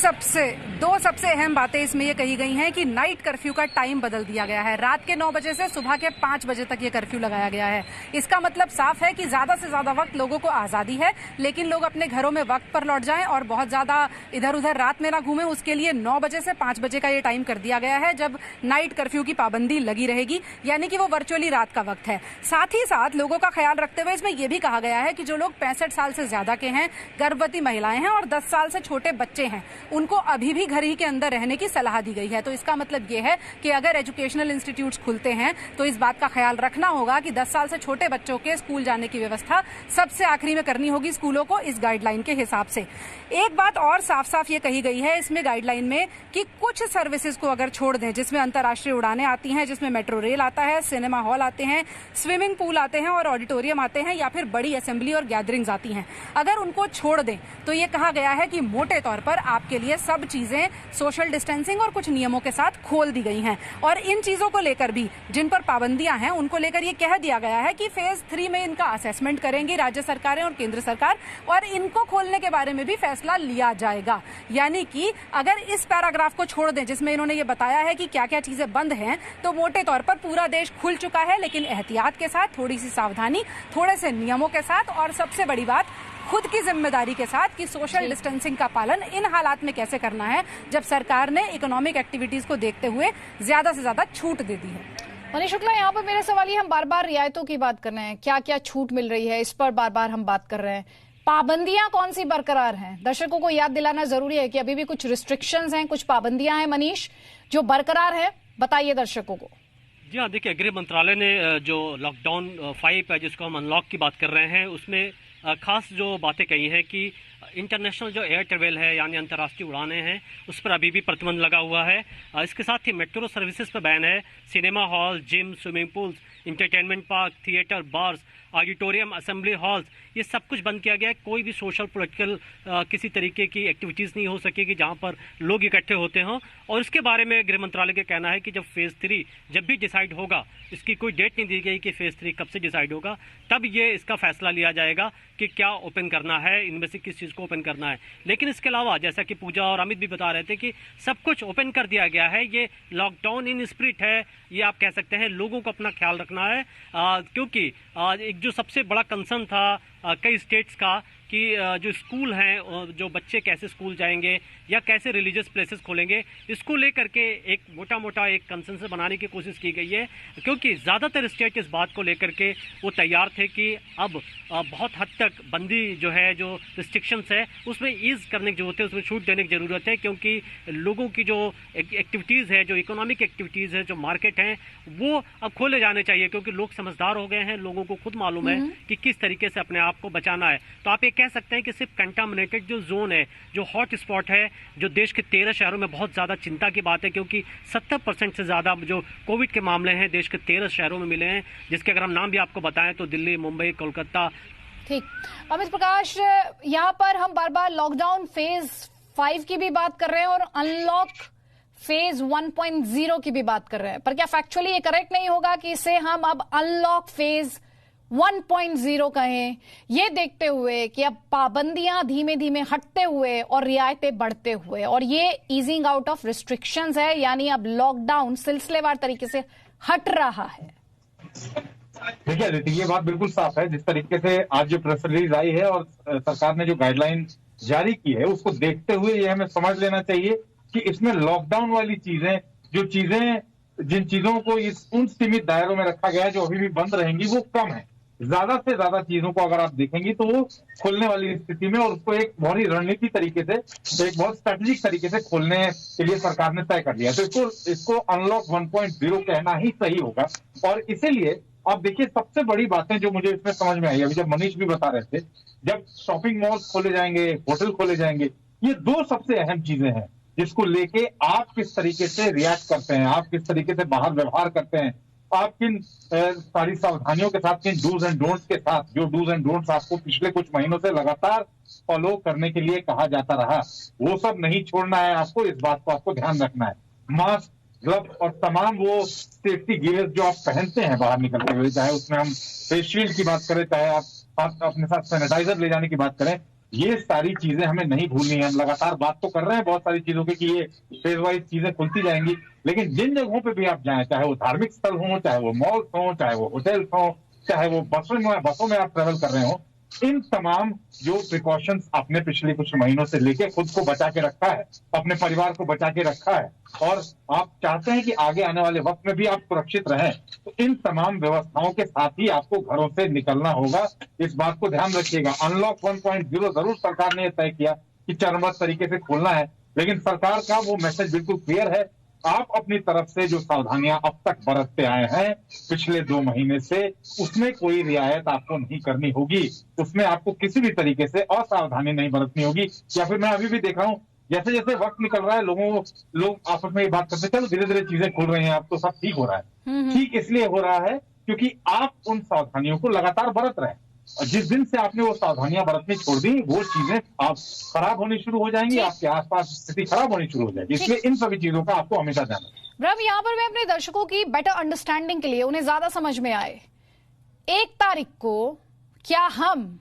सबसे अहम बातें इसमें ये कही गई हैं कि नाइट कर्फ्यू का टाइम बदल दिया गया है। रात के 9 बजे से सुबह के 5 बजे तक ये कर्फ्यू लगाया गया है। इसका मतलब साफ है कि ज्यादा से ज्यादा वक्त लोगों को आजादी है, लेकिन लोग अपने घरों में वक्त पर लौट जाएं और बहुत ज्यादा इधर उधर रात में ना घूमें। उसके लिए 9 बजे से 5 बजे का ये टाइम कर दिया गया है जब नाइट कर्फ्यू की पाबंदी लगी रहेगी, यानी कि वो वर्चुअली रात का वक्त है। साथ ही साथ लोगों का ख्याल रखते हुए इसमें यह भी कहा गया है कि जो लोग 65 साल से ज्यादा के हैं, गर्भवती महिलाएं हैं और 10 साल से छोटे बच्चे हैं, उनको अभी भी घर ही के अंदर रहने की सलाह दी गई है। तो इसका मतलब ये है कि अगर एजुकेशनल इंस्टीट्यूट्स खुलते हैं तो इस बात का ख्याल रखना होगा कि 10 साल से छोटे बच्चों के स्कूल जाने की व्यवस्था सबसे आखिरी में करनी होगी स्कूलों को, इस गाइडलाइन के हिसाब से। एक बात और साफ साफ ये कही गई है इसमें गाइडलाइन में कि कुछ सर्विसेज को अगर छोड़ दें, जिसमें अंतर्राष्ट्रीय उड़ानें आती हैं, जिसमें मेट्रो रेल आता है, सिनेमा हॉल आते हैं, स्विमिंग पूल आते हैं और ऑडिटोरियम आते हैं, या फिर बड़ी असेंबली और गैदरिंग्स आती हैं, अगर उनको छोड़ दें तो ये कहा गया है कि मोटे तौर पर आपके लिए सब चीजें सोशल डिस्टेंसिंग और कुछ नियमों के साथ खोल दी गई हैं। और इन चीजों को लेकर भी जिन पर पाबंदियां हैं उनको लेकर ये कह दिया गया है कि फेज 3 में इनका असेसमेंट करेंगी राज्य सरकारें और केंद्र सरकार, और इनको खोलने के बारे में भी फैसला लिया जाएगा। यानी कि अगर इस पैराग्राफ को छोड़ दें जिसमें इन्होंने ये बताया है कि क्या क्या चीजें बंद हैं, तो मोटे तौर पर पूरा देश खुल चुका है, लेकिन एहतियात के साथ, थोड़ी सी सावधानी, थोड़े से नियमों के साथ, और सबसे बड़ी बात खुद की जिम्मेदारी के साथ कि सोशल डिस्टेंसिंग का पालन इन हालात में कैसे करना है जब सरकार ने इकोनॉमिक एक्टिविटीज को देखते हुए ज्यादा से ज्यादा छूट दे दी है। मनीष शुक्ला, यहाँ पर मेरा सवाल ये, हम बार बार रियायतों की बात कर रहे हैं, क्या क्या छूट मिल रही है इस पर बार बार हम बात कर रहे हैं, पाबंदियां कौन सी बरकरार हैं? दर्शकों को याद दिलाना जरूरी है कि अभी भी कुछ रिस्ट्रिक्शंस हैं, कुछ पाबंदियां हैं मनीष जो बरकरार है, बताइए दर्शकों को। जी हाँ, देखिए गृह मंत्रालय ने जो लॉकडाउन 5 है जिसको हम अनलॉक की बात कर रहे हैं, उसमें खास जो बातें कही हैं कि इंटरनेशनल जो एयर ट्रेवल है यानी अंतर्राष्ट्रीय उड़ानें हैं उस पर अभी भी प्रतिबंध लगा हुआ है। इसके साथ ही मेट्रो सर्विसेज पर बैन है। Cinema hall, gym, swimming pools, entertainment park, theatre, bars, auditorium, assembly halls, ये सब कुछ बंद किया गया है। कोई भी सोशल पॉलिटिकल किसी तरीके की एक्टिविटीज़ नहीं हो सकेगी जहां पर लोग इकट्ठे होते हों। और इसके बारे में गृह मंत्रालय का कहना है कि जब फेज़ 3 जब भी डिसाइड होगा, इसकी कोई डेट नहीं दी गई कि फेज़ 3 कब से डिसाइड होगा, तब ये इसका फैसला लिया जाएगा कि क्या ओपन करना है, इनमें से किस चीज़ को ओपन करना है। लेकिन इसके अलावा जैसा कि पूजा और अमित भी बता रहे थे कि सब कुछ ओपन कर दिया गया है। ये लॉकडाउन इन स्पिरिट है, ये आप कह सकते हैं। लोगों को अपना ख्याल रखना है क्योंकि एक जो सबसे बड़ा कंसर्न था कई स्टेट्स का कि जो स्कूल हैं, जो बच्चे कैसे स्कूल जाएंगे या कैसे रिलीजियस प्लेसेस खोलेंगे, इसको लेकर के एक मोटा एक कंसेंसस बनाने की कोशिश की गई है, क्योंकि ज़्यादातर स्टेट इस बात को लेकर के वो तैयार थे कि अब बहुत हद तक बंदी जो है, जो रिस्ट्रिक्शंस है, उसमें ईज करने की जरूरत है, उसमें छूट देने की ज़रूरत है, क्योंकि लोगों की जो एक्टिविटीज़ है, जो इकोनॉमिक एक्टिविटीज़ है, जो मार्केट हैं, वो अब खोले जाने चाहिए, क्योंकि लोग समझदार हो गए हैं, लोगों को खुद मालूम है कि किस तरीके से अपने आप को बचाना है। तो आप ये कह सकते हैं कि सिर्फ कंटामिनेटेड जो जोन है, जो हॉट स्पॉट है, जो देश के 13 शहरों में बहुत ज़्यादा चिंता की बात है, क्योंकि 70% से ज़्यादा जो कोविड के मामले हैं देश के 13 शहरों में मिले हैं, जिसके अगर हम नाम भी आपको बताएं तो दिल्ली, मुंबई, कोलकाता। ठीक, अमित प्रकाश, यहाँ पर हम बार बार लॉकडाउन फेज 5 की भी बात कर रहे हैं और अनलॉक फेज 1.0 की भी बात कर रहे हैं, पर क्या फैक्चुअली ये करेक्ट नहीं होगा कि इसे हम अब अनलॉक फेज 1.0 कहें, ये देखते हुए कि अब पाबंदियां धीमे धीमे हटते हुए और रियायतें बढ़ते हुए, और ये ईजिंग आउट ऑफ रिस्ट्रिक्शंस है, यानी अब लॉकडाउन सिलसिलेवार तरीके से हट रहा है? देखिए अदिति, ये बात बिल्कुल साफ है। जिस तरीके से आज जो प्रेस रिलीज आई है और सरकार ने जो गाइडलाइन जारी की है, उसको देखते हुए ये हमें समझ लेना चाहिए कि इसमें लॉकडाउन वाली चीजें, जिन चीजों को उन सीमित दायरों में रखा गया है जो अभी भी बंद रहेंगी, वो कम है। ज्यादा से ज्यादा चीजों को अगर आप देखेंगे तो वो खोलने वाली स्थिति में, और उसको एक बहुत ही रणनीति तरीके से, एक बहुत स्ट्रेटेजिक तरीके से खोलने के लिए सरकार ने तय कर लिया। तो इसको अनलॉक 1.0 कहना ही सही होगा। और इसीलिए आप देखिए, सबसे बड़ी बातें जो मुझे इसमें समझ में आई, अभी जब मनीष भी बता रहे थे, जब शॉपिंग मॉल खोले जाएंगे, होटल खोले जाएंगे, ये दो सबसे अहम चीजें हैं जिसको लेके आप किस तरीके से रिएक्ट करते हैं, आप किस तरीके से बाहर व्यवहार करते हैं, आप किन सारी सावधानियों के साथ, किन डूज एंड डोंट्स के साथ, जो डूज एंड डोंट्स आपको पिछले कुछ महीनों से लगातार फॉलो करने के लिए कहा जाता रहा, वो सब नहीं छोड़ना है आपको। इस बात को आपको ध्यान रखना है। मास्क, ग्लव्स और तमाम वो सेफ्टी गियर्स जो आप पहनते हैं बाहर निकलते हुए, चाहे उसमें हम फेस शील्ड की बात करें, चाहे आप अपने साथ सैनिटाइजर ले जाने की बात करें, ये सारी चीजें हमें नहीं भूलनी है। हम लगातार बात तो कर रहे हैं बहुत सारी चीजों की कि ये फेज वाइज चीजें खुलती जाएंगी, लेकिन जिन जगहों पे भी आप जाएं, चाहे वो धार्मिक स्थल हो, चाहे वो मॉल्स हो, चाहे वो होटल्स हो, चाहे वो बसों में आप ट्रेवल कर रहे हो, इन तमाम जो प्रिकॉशंस आपने पिछले कुछ महीनों से लेके खुद को बचा के रखा है, अपने परिवार को बचा के रखा है, और आप चाहते हैं कि आगे आने वाले वक्त में भी आप सुरक्षित रहें, तो इन तमाम व्यवस्थाओं के साथ ही आपको घरों से निकलना होगा। इस बात को ध्यान रखिएगा। अनलॉक 1.0 जरूर सरकार ने तय किया कि चरणबद्ध तरीके से खोलना है, लेकिन सरकार का वो मैसेज बिल्कुल क्लियर है। आप अपनी तरफ से जो सावधानियां अब तक बरतते आए हैं पिछले 2 महीने से, उसमें कोई रियायत आपको नहीं करनी होगी, उसमें आपको किसी भी तरीके से असावधानी नहीं बरतनी होगी। या फिर मैं अभी भी देख रहा हूं, जैसे जैसे वक्त निकल रहा है, लोग आपस में ये बात करते, चलो धीरे धीरे चीजें खुल रही हैं, अब तो सब ठीक हो रहा है। ठीक इसलिए हो रहा है क्योंकि आप उन सावधानियों को लगातार बरत रहे हैं, और जिस दिन से आपने वो सावधानियां बरतनी छोड़ दी, वो चीजें आप खराब होनी शुरू हो जाएंगी, आपके आसपास स्थिति खराब होनी शुरू हो जाएगी। इसलिए इन सभी चीजों का आपको हमेशा ध्यान रखना है। ब्रह्म, यहाँ पर मैं अपने दर्शकों की बेटर अंडरस्टैंडिंग के लिए, उन्हें ज्यादा समझ में आए, 1 तारीख को क्या हम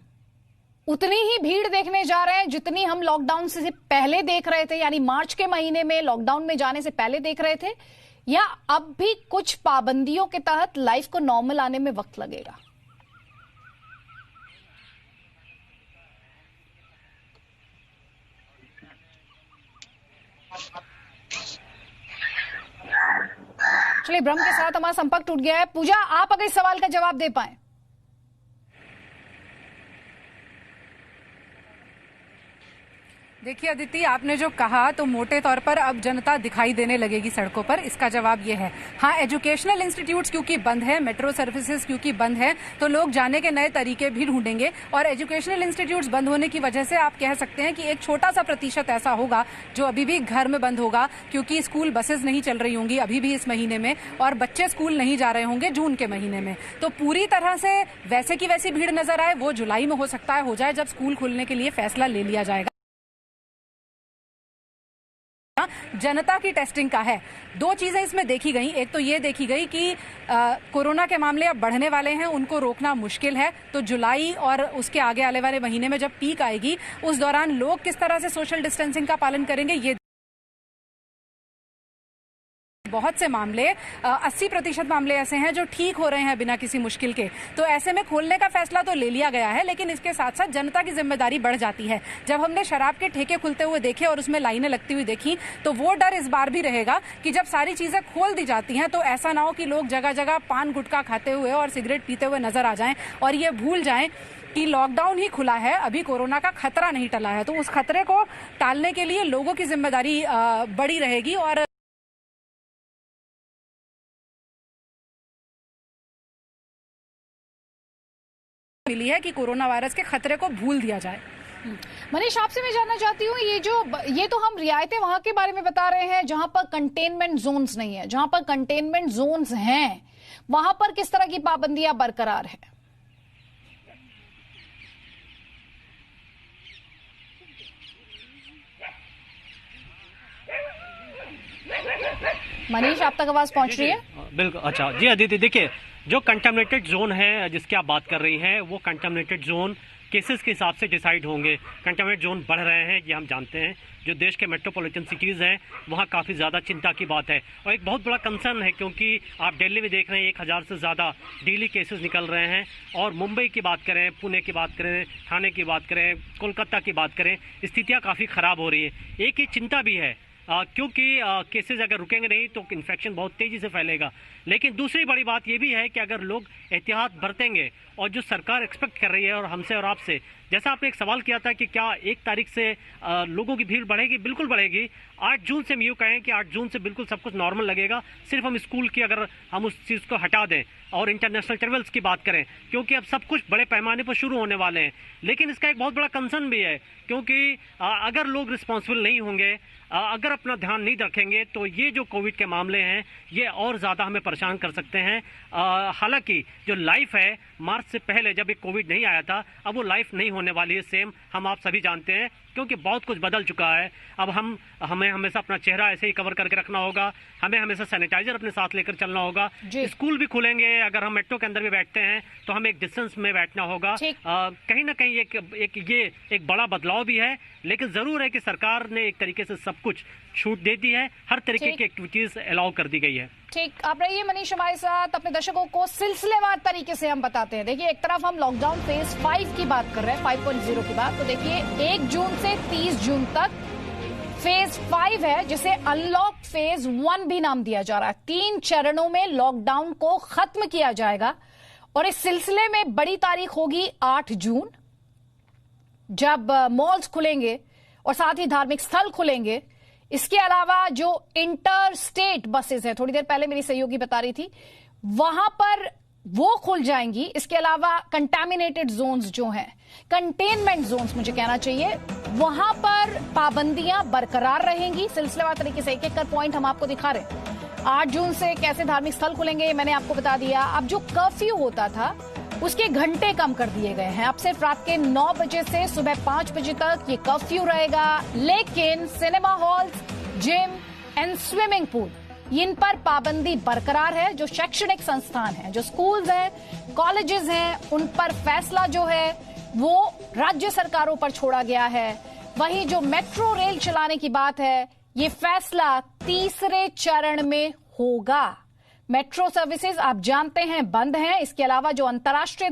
उतनी ही भीड़ देखने जा रहे हैं जितनी हम लॉकडाउन से पहले देख रहे थे, यानी मार्च के महीने में लॉकडाउन में जाने से पहले देख रहे थे, या अब भी कुछ पाबंदियों के तहत लाइफ को नॉर्मल आने में वक्त लगेगा? चलिए, ब्रह्म के साथ हमारा संपर्क टूट गया है। पूजा, आप अगर इस सवाल का जवाब दे पाए। देखिए अदिति, आपने जो कहा तो मोटे तौर पर अब जनता दिखाई देने लगेगी सड़कों पर, इसका जवाब ये है। हाँ, एजुकेशनल इंस्टीट्यूट्स क्योंकि बंद है, मेट्रो सर्विसेज क्योंकि बंद है, तो लोग जाने के नए तरीके भी ढूंढेंगे, और एजुकेशनल इंस्टीट्यूट्स बंद होने की वजह से आप कह सकते हैं कि एक छोटा सा प्रतिशत ऐसा होगा जो अभी भी घर में बंद होगा, क्योंकि स्कूल बसेज नहीं चल रही होंगी अभी भी इस महीने में, और बच्चे स्कूल नहीं जा रहे होंगे जून के महीने में। तो पूरी तरह से वैसे की वैसी भीड़ नजर आए वो जुलाई में हो सकता है हो जाए, जब स्कूल खुलने के लिए फैसला ले लिया जाएगा। जनता की टेस्टिंग का है। 2 चीजें इसमें देखी गई। एक तो ये देखी गई कि कोरोना के मामले अब बढ़ने वाले हैं, उनको रोकना मुश्किल है, तो जुलाई और उसके आगे आने वाले महीने में जब पीक आएगी, उस दौरान लोग किस तरह से सोशल डिस्टेंसिंग का पालन करेंगे, ये बहुत से मामले 80% मामले ऐसे हैं जो ठीक हो रहे हैं बिना किसी मुश्किल के। तो ऐसे में खोलने का फैसला तो ले लिया गया है, लेकिन इसके साथ साथ जनता की जिम्मेदारी बढ़ जाती है। जब हमने शराब के ठेके खुलते हुए देखे और उसमें लाइनें लगती हुई देखी, तो वो डर इस बार भी रहेगा कि जब सारी चीजें खोल दी जाती हैं तो ऐसा ना हो कि लोग जगह जगह पान गुटखा खाते हुए और सिगरेट पीते हुए नजर आ जाएं और ये भूल जाएं कि लॉकडाउन ही खुला है, अभी कोरोना का खतरा नहीं टला है। तो उस खतरे को टालने के लिए लोगों की जिम्मेदारी बड़ी रहेगी और मिली है कि कोरोना वायरस के खतरे को भूल दिया जाए। मनीष, आपसे मैं जानना चाहती हूँ, ये तो हम रियायतें वहां के बारे में बता रहे हैं जहां पर कंटेनमेंट जोन्स नहीं है, जहां पर कंटेनमेंट जोन्स हैं वहां पर किस तरह की पाबंदियां बरकरार है? मनीष, आप तक आवाज पहुंच रही है? बिल्कुल। अच्छा जी अदिति, देखिए जो कंटामिनेटेड जोन है जिसकी आप बात कर रही हैं, वो कंटामिनेटेड जोन केसेस के हिसाब से डिसाइड होंगे। कंटामिनेटेड जोन बढ़ रहे हैं, ये हम जानते हैं। जो देश के मेट्रोपॉलिटन सिटीज़ हैं वहाँ काफ़ी ज़्यादा चिंता की बात है और एक बहुत बड़ा कंसर्न है, क्योंकि आप दिल्ली में देख रहे हैं 1000 से ज़्यादा डेली केसेस निकल रहे हैं। और मुंबई की बात करें, पुणे की बात करें, ठाणे की बात करें, कोलकाता की बात करें, स्थितियाँ काफ़ी ख़राब हो रही है। एक ही चिंता भी है क्योंकि केसेस अगर रुकेंगे नहीं तो इन्फेक्शन बहुत तेज़ी से फैलेगा। लेकिन दूसरी बड़ी बात ये भी है कि अगर लोग एहतियात बरतेंगे और जो सरकार एक्सपेक्ट कर रही है और हमसे और आपसे, जैसा आपने एक सवाल किया था कि क्या 1 तारीख से लोगों की भीड़ बढ़ेगी, बिल्कुल बढ़ेगी। 8 जून से हम यूँ कहें कि 8 जून से बिल्कुल सब कुछ नॉर्मल लगेगा। सिर्फ हम स्कूल की अगर हम उस चीज़ को हटा दें और इंटरनेशनल ट्रेवल्स की बात करें, क्योंकि अब सब कुछ बड़े पैमाने पर शुरू होने वाले हैं। लेकिन इसका एक बहुत बड़ा कंसर्न भी है, क्योंकि अगर लोग रिस्पॉन्सिबल नहीं होंगे, अगर अपना ध्यान नहीं रखेंगे, तो ये जो कोविड के मामले हैं ये और ज़्यादा हमें परेशान कर सकते हैं। हालांकि जो लाइफ है मार्च से पहले जब ये कोविड नहीं आया था, अब वो लाइफ नहीं होने वाली है सेम, हम आप सभी जानते हैं, क्योंकि बहुत कुछ बदल चुका है। अब हमें हमेशा अपना चेहरा ऐसे ही कवर करके रखना होगा, हमें हमेशा सैनिटाइजर अपने साथ लेकर चलना होगा। स्कूल भी खुलेंगे, अगर हम मेट्रो के अंदर भी बैठते हैं तो हमें एक डिस्टेंस में बैठना होगा। कहीं ना कहीं ये एक बड़ा बदलाव भी है, लेकिन जरूर है कि सरकार ने एक तरीके से सब कुछ छूट दे दी है, हर तरीके की एक्टिविटीज अलाउ कर दी गई है। ठीक, आप रहिए मनीष हमारे साथ। अपने दर्शकों को सिलसिलेवार तरीके से हम बताते हैं। देखिए, एक तरफ हम लॉकडाउन फेज 5 की बात कर रहे हैं, 5.0 की बात, तो देखिए 1 जून से 30 जून तक फेज 5 है, जिसे अनलॉक फेज 1 भी नाम दिया जा रहा है। 3 चरणों में लॉकडाउन को खत्म किया जाएगा और इस सिलसिले में बड़ी तारीख होगी 8 जून, जब मॉल्स खुलेंगे और साथ ही धार्मिक स्थल खुलेंगे। इसके अलावा जो इंटर स्टेट बसेस है, थोड़ी देर पहले मेरी सहयोगी बता रही थी, वहां पर वो खुल जाएंगी। इसके अलावा कंटामिनेटेड जोन्स जो हैं, कंटेनमेंट जोन्स मुझे कहना चाहिए, वहां पर पाबंदियां बरकरार रहेंगी। सिलसिलेवार तरीके से एक एक कर पॉइंट हम आपको दिखा रहे हैं। 8 जून से कैसे धार्मिक स्थल खुलेंगे मैंने आपको बता दिया। अब जो कर्फ्यू होता था उसके घंटे कम कर दिए गए हैं। अब सिर्फ रात के 9 बजे से सुबह 5 बजे तक ये कर्फ्यू रहेगा। लेकिन cinema halls, gym and swimming pool, इन पर पाबंदी बरकरार है। जो शैक्षणिक संस्थान हैं, जो स्कूल्स हैं, कॉलेजेस हैं, उन पर फैसला जो है वो राज्य सरकारों पर छोड़ा गया है। वहीं जो मेट्रो रेल चलाने की बात है, ये फैसला तीसरे चरण में होगा। मेट्रो सर्विसेज आप जानते हैं बंद हैं। इसके अलावा जो अंतर्राष्ट्रीय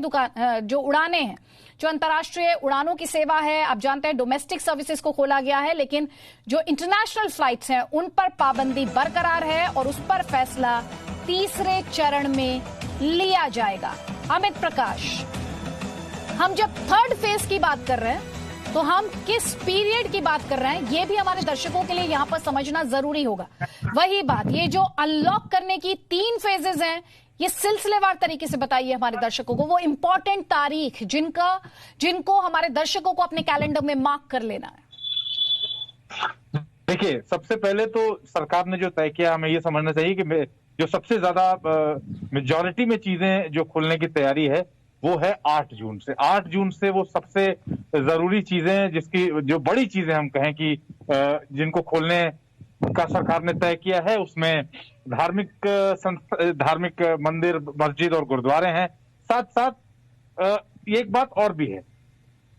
जो उड़ानें हैं, जो अंतर्राष्ट्रीय उड़ानों की सेवा है, आप जानते हैं डोमेस्टिक सर्विसेज को खोला गया है, लेकिन जो इंटरनेशनल फ्लाइट्स हैं उन पर पाबंदी बरकरार है और उस पर फैसला तीसरे चरण में लिया जाएगा। अमित प्रकाश, हम जब 3rd फेज की बात कर रहे हैं तो हम किस पीरियड की बात कर रहे हैं, यह भी हमारे दर्शकों के लिए यहां पर समझना जरूरी होगा। वही बात, ये जो अनलॉक करने की 3 फेजेस हैं, ये सिलसिलेवार तरीके से बताइए हमारे दर्शकों को, वो इंपॉर्टेंट तारीख जिनको हमारे दर्शकों को अपने कैलेंडर में मार्क कर लेना है। देखिए, सबसे पहले तो सरकार ने जो तय किया, हमें ये समझना चाहिए कि जो सबसे ज्यादा मेजॉरिटी में चीजें जो खुलने की तैयारी है वो है 8 जून से। 8 जून से वो सबसे जरूरी चीजें, जिसकी जो बड़ी चीजें हम कहें कि जिनको खोलने का सरकार ने तय किया है, उसमें धार्मिक मंदिर, मस्जिद और गुरुद्वारे हैं। साथ साथ एक बात और भी है,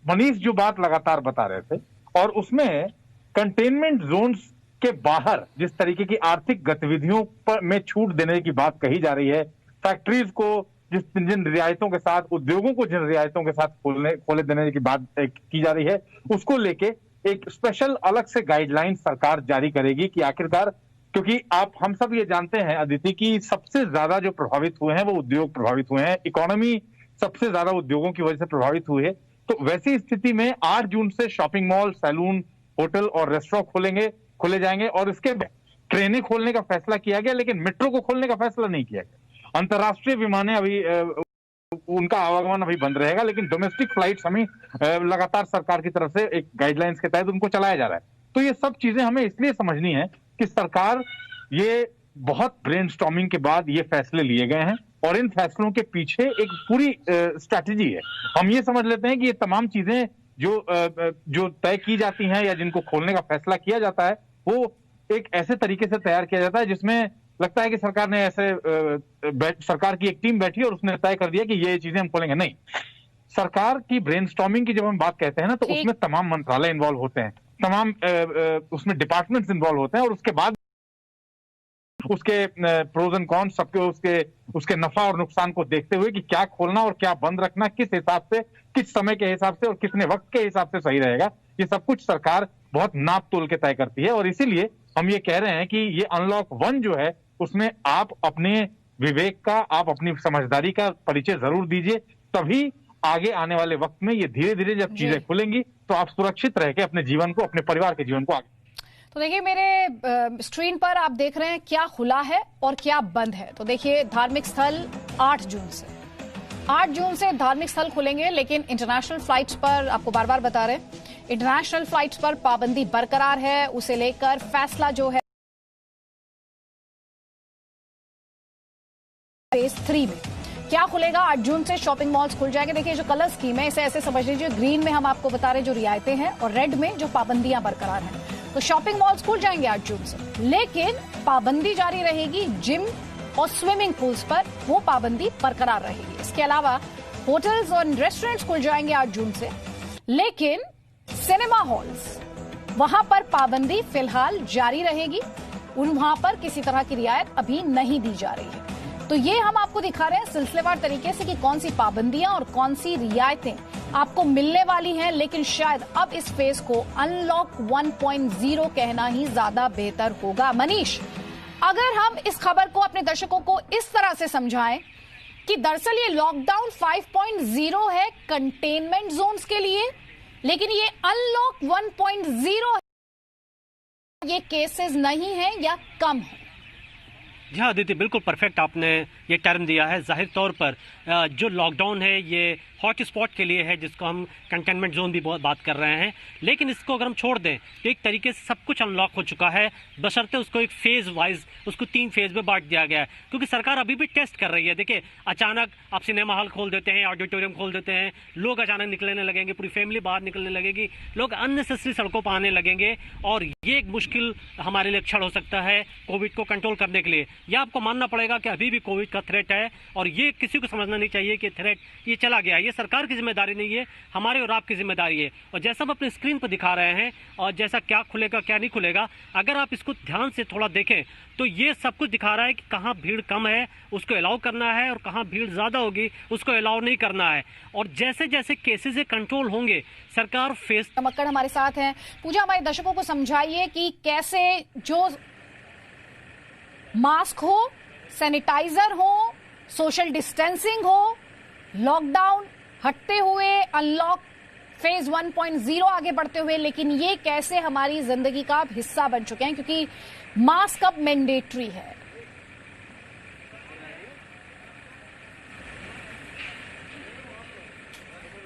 मनीष जो बात लगातार बता रहे थे, और उसमें कंटेनमेंट जोन्स के बाहर जिस तरीके की आर्थिक गतिविधियों पर में छूट देने की बात कही जा रही है, फैक्ट्रीज को जिन रियायतों के साथ, उद्योगों को जिन रियायतों के साथ खोले देने की बात की जा रही है, उसको लेके एक स्पेशल अलग से गाइडलाइन सरकार जारी करेगी कि आखिरकार, क्योंकि हम सब ये जानते हैं अदिति की सबसे ज्यादा जो प्रभावित हुए हैं वो उद्योग प्रभावित हुए हैं, इकोनॉमी सबसे ज्यादा उद्योगों की वजह से प्रभावित हुई है। तो वैसी स्थिति में 8 जून से शॉपिंग मॉल, सैलून, होटल और रेस्टोरेंट खोले जाएंगे और इसके ट्रेनें खोलने का फैसला किया गया, लेकिन मेट्रो को खोलने का फैसला नहीं किया गया। अंतर्राष्ट्रीय विमानें अभी उनका आवागमन अभी बंद रहेगा, लेकिन डोमेस्टिक फ्लाइट्स हमें लगातार सरकार की तरफ से एक गाइडलाइंस के तहत उनको चलाया जा रहा है। तो ये सब चीजें हमें इसलिए समझनी है कि सरकार, ये बहुत ब्रेनस्टॉर्मिंग के बाद ये फैसले लिए गए हैं और इन फैसलों के पीछे एक पूरी स्ट्रैटेजी है। हम ये समझ लेते हैं कि ये तमाम चीजें जो तय की जाती हैं या जिनको खोलने का फैसला किया जाता है, वो एक ऐसे तरीके से तैयार किया जाता है जिसमें लगता है कि सरकार ने सरकार की एक टीम बैठी और उसने तय कर दिया कि ये चीजें हम खोलेंगे। नहीं, सरकार की ब्रेनस्टॉर्मिंग की जब हम बात कहते हैं ना, तो उसमें तमाम मंत्रालय इन्वॉल्व होते हैं, तमाम उसमें डिपार्टमेंट्स इन्वॉल्व होते हैं और उसके बाद उसके प्रोज एंड कॉन्स सबके उसके नफा और नुकसान को देखते हुए कि क्या खोलना और क्या बंद रखना, किस हिसाब से, किस समय के हिसाब से और कितने वक्त के हिसाब से सही रहेगा, ये सब कुछ सरकार बहुत नाप तोल के तय करती है। और इसीलिए हम ये कह रहे हैं कि ये अनलॉक 1 जो है, उसमें आप अपने विवेक का, आप अपनी समझदारी का परिचय जरूर दीजिए, तभी आगे आने वाले वक्त में ये धीरे धीरे जब चीजें खुलेंगी तो आप सुरक्षित रह के अपने जीवन को, अपने परिवार के जीवन को आगे। तो देखिए मेरे स्क्रीन पर आप देख रहे हैं क्या खुला है और क्या बंद है। तो देखिए धार्मिक स्थल 8 जून से धार्मिक स्थल खुलेंगे, लेकिन इंटरनेशनल फ्लाइट्स पर, आपको बार बार बता रहे हैं, इंटरनेशनल फ्लाइट्स पर पाबंदी बरकरार है। उसे लेकर फैसला जो है फेज 3 में क्या खुलेगा। 8 जून से शॉपिंग मॉल्स खुल जाएंगे। देखिए जो कलर स्कीम है, इसे ऐसे समझ लीजिए, ग्रीन में हम आपको बता रहे हैं जो रियायतें हैं और रेड में जो पाबंदियां बरकरार हैं। तो शॉपिंग मॉल्स खुल जाएंगे 8 जून से, लेकिन पाबंदी जारी रहेगी जिम और स्विमिंग पूल्स पर, वो पाबंदी बरकरार रहेगी। इसके अलावा होटल्स और रेस्टोरेंट्स खुल जाएंगे 8 जून से, लेकिन सिनेमा हॉल्स, वहां पर पाबंदी फिलहाल जारी रहेगी। वहां पर किसी तरह की रियायत अभी नहीं दी जा रही है। तो ये हम आपको दिखा रहे हैं सिलसिलेवार तरीके से कि कौन सी पाबंदियां और कौन सी रियायतें आपको मिलने वाली हैं। लेकिन शायद अब इस फेज को अनलॉक 1.0 कहना ही ज्यादा बेहतर होगा। मनीष, अगर हम इस खबर को अपने दर्शकों को इस तरह से समझाएं कि दरअसल ये लॉकडाउन 5.0 है कंटेनमेंट जोन्स के लिए, लेकिन ये अनलॉक 1.0 है, ये केसेस नहीं है या कम है। जी हाँ दीदी, बिल्कुल परफेक्ट आपने ये टर्म दिया है। जाहिर तौर पर जो लॉकडाउन है ये हॉट स्पॉट के लिए है, जिसको हम कंटेनमेंट जोन भी बात कर रहे हैं, लेकिन इसको अगर हम छोड़ दें तो एक तरीके से सब कुछ अनलॉक हो चुका है, बशर्ते उसको एक फेज वाइज, उसको 3 फेज में बांट दिया गया है, क्योंकि सरकार अभी भी टेस्ट कर रही है। देखिए अचानक आप सिनेमा हॉल खोल देते हैं, ऑडिटोरियम खोल देते हैं, लोग अचानक निकलने लगेंगे, पूरी फैमिली बाहर निकलने लगेगी, लोग अननेसेसरी सड़कों पर आने लगेंगे, और ये एक मुश्किल हमारे लिए क्षण हो सकता है कोविड को कंट्रोल करने के लिए। यह आपको मानना पड़ेगा कि अभी भी कोविड का थ्रेट है, और ये किसी को समझना नहीं चाहिए कि थ्रेट ये चला गया, ये सरकार की जिम्मेदारी नहीं है, हमारे और आपकी जिम्मेदारी है। और जैसा हम अपने स्क्रीन पर दिखा रहे हैं, और जैसा क्या खुलेगा क्या नहीं खुलेगा, अगर आप इसको ध्यान से थोड़ा देखें तो ये सब कुछ दिखा रहा है कि कहाँ भीड़ कम है उसको अलाउ करना है, और कहाँ भीड़ ज्यादा होगी उसको अलाउ नहीं करना है। और जैसे जैसे केसेस कंट्रोल होंगे, सरकार फेस मक्कड़ हमारे साथ हैं। पूजा, हमारे दर्शकों को समझाइए कि कैसे जो मास्क हो, सैनिटाइजर हो, सोशल डिस्टेंसिंग हो, लॉकडाउन हटते हुए, अनलॉक फेज 1.0 आगे बढ़ते हुए, लेकिन ये कैसे हमारी जिंदगी का हिस्सा बन चुके हैं, क्योंकि मास्क अब मैंडेटरी है।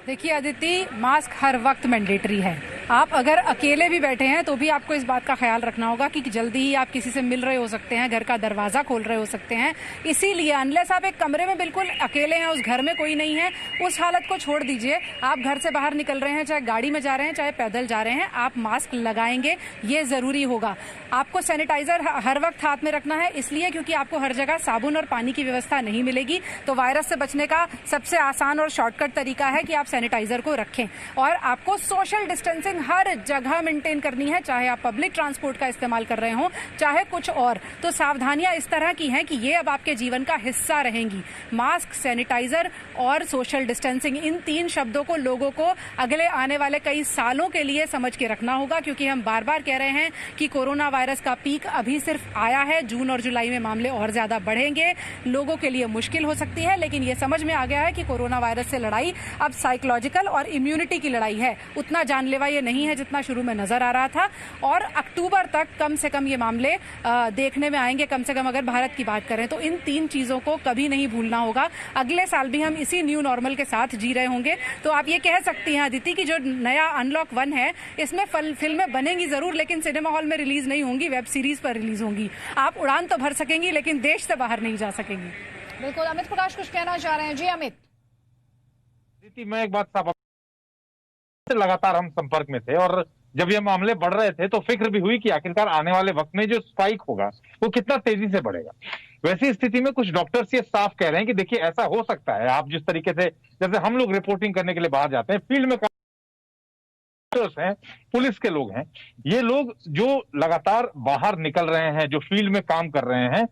देखिए अदिति, मास्क हर वक्त मैंडेटरी है। आप अगर अकेले भी बैठे हैं तो भी आपको इस बात का ख्याल रखना होगा कि जल्दी ही आप किसी से मिल रहे हो सकते हैं, घर का दरवाजा खोल रहे हो सकते हैं। इसीलिए अनलेस आप एक कमरे में बिल्कुल अकेले हैं, उस घर में कोई नहीं है, उस हालत को छोड़ दीजिए। आप घर से बाहर निकल रहे हैं, चाहे गाड़ी में जा रहे हैं, चाहे पैदल जा रहे हैं, आप मास्क लगाएंगे, ये जरूरी होगा। आपको सैनिटाइजर हर वक्त हाथ में रखना है, इसलिए क्योंकि आपको हर जगह साबुन और पानी की व्यवस्था नहीं मिलेगी। तो वायरस से बचने का सबसे आसान और शॉर्टकट तरीका है कि आप सैनिटाइजर को रखें, और आपको सोशल डिस्टेंसिंग हर जगह मेंटेन करनी है, चाहे आप पब्लिक ट्रांसपोर्ट का इस्तेमाल कर रहे हो, चाहे कुछ और। तो सावधानियां इस तरह की हैं कि ये अब आपके जीवन का हिस्सा रहेंगी। मास्क, सैनिटाइजर और सोशल डिस्टेंसिंग, इन 3 शब्दों को लोगों को अगले आने वाले कई सालों के लिए समझ के रखना होगा, क्योंकि हम बार बार कह रहे हैं कि कोरोना वायरस का पीक अभी सिर्फ आया है। जून और जुलाई में मामले और ज्यादा बढ़ेंगे, लोगों के लिए मुश्किल हो सकती है, लेकिन ये समझ में आ गया है कि कोरोना वायरस से लड़ाई अब साइकोलॉजिकल और इम्यूनिटी की लड़ाई है। उतना जानलेवा ये नहीं है जितना शुरू में नजर आ रहा था। और अक्टूबर तक कम से कम ये मामले देखने में आएंगे, कम से कम अगर भारत की बात करें तो। इन 3 चीजों को कभी नहीं भूलना होगा। अगले साल भी हम इसी न्यू नॉर्मल के साथ जी रहे होंगे। तो आप ये कह सकती हैं अदिति कि जो नया अनलॉक 1 है, इसमें फिल्में बनेंगी जरूर, लेकिन सिनेमा हॉल में रिलीज नहीं होंगी, वेब सीरीज पर रिलीज होंगी। आप उड़ान तो भर सकेंगी, लेकिन देश से बाहर नहीं जा सकेंगी। बिल्कुल। अमित प्रकाश कुछ कहना चाह रहे हैं? जी अमित। मैं एक बात साफ, लगातार हम संपर्क में थे और जब ये मामले बढ़ रहे थे तो फिक्र भी हुई कि आखिरकार आने वाले वक्त में जो स्पाइक होगा वो कितना तेजी से बढ़ेगा। वैसी स्थिति में कुछ डॉक्टर्स ये साफ कह रहे हैं कि देखिए ऐसा हो सकता है, आप जिस तरीके से, जैसे हम लोग रिपोर्टिंग करने के लिए बाहर जाते हैं, फील्ड में डॉक्टर्स हैं, पुलिस के लोग हैं, ये लोग जो लगातार बाहर निकल रहे हैं, जो फील्ड में काम कर रहे हैं,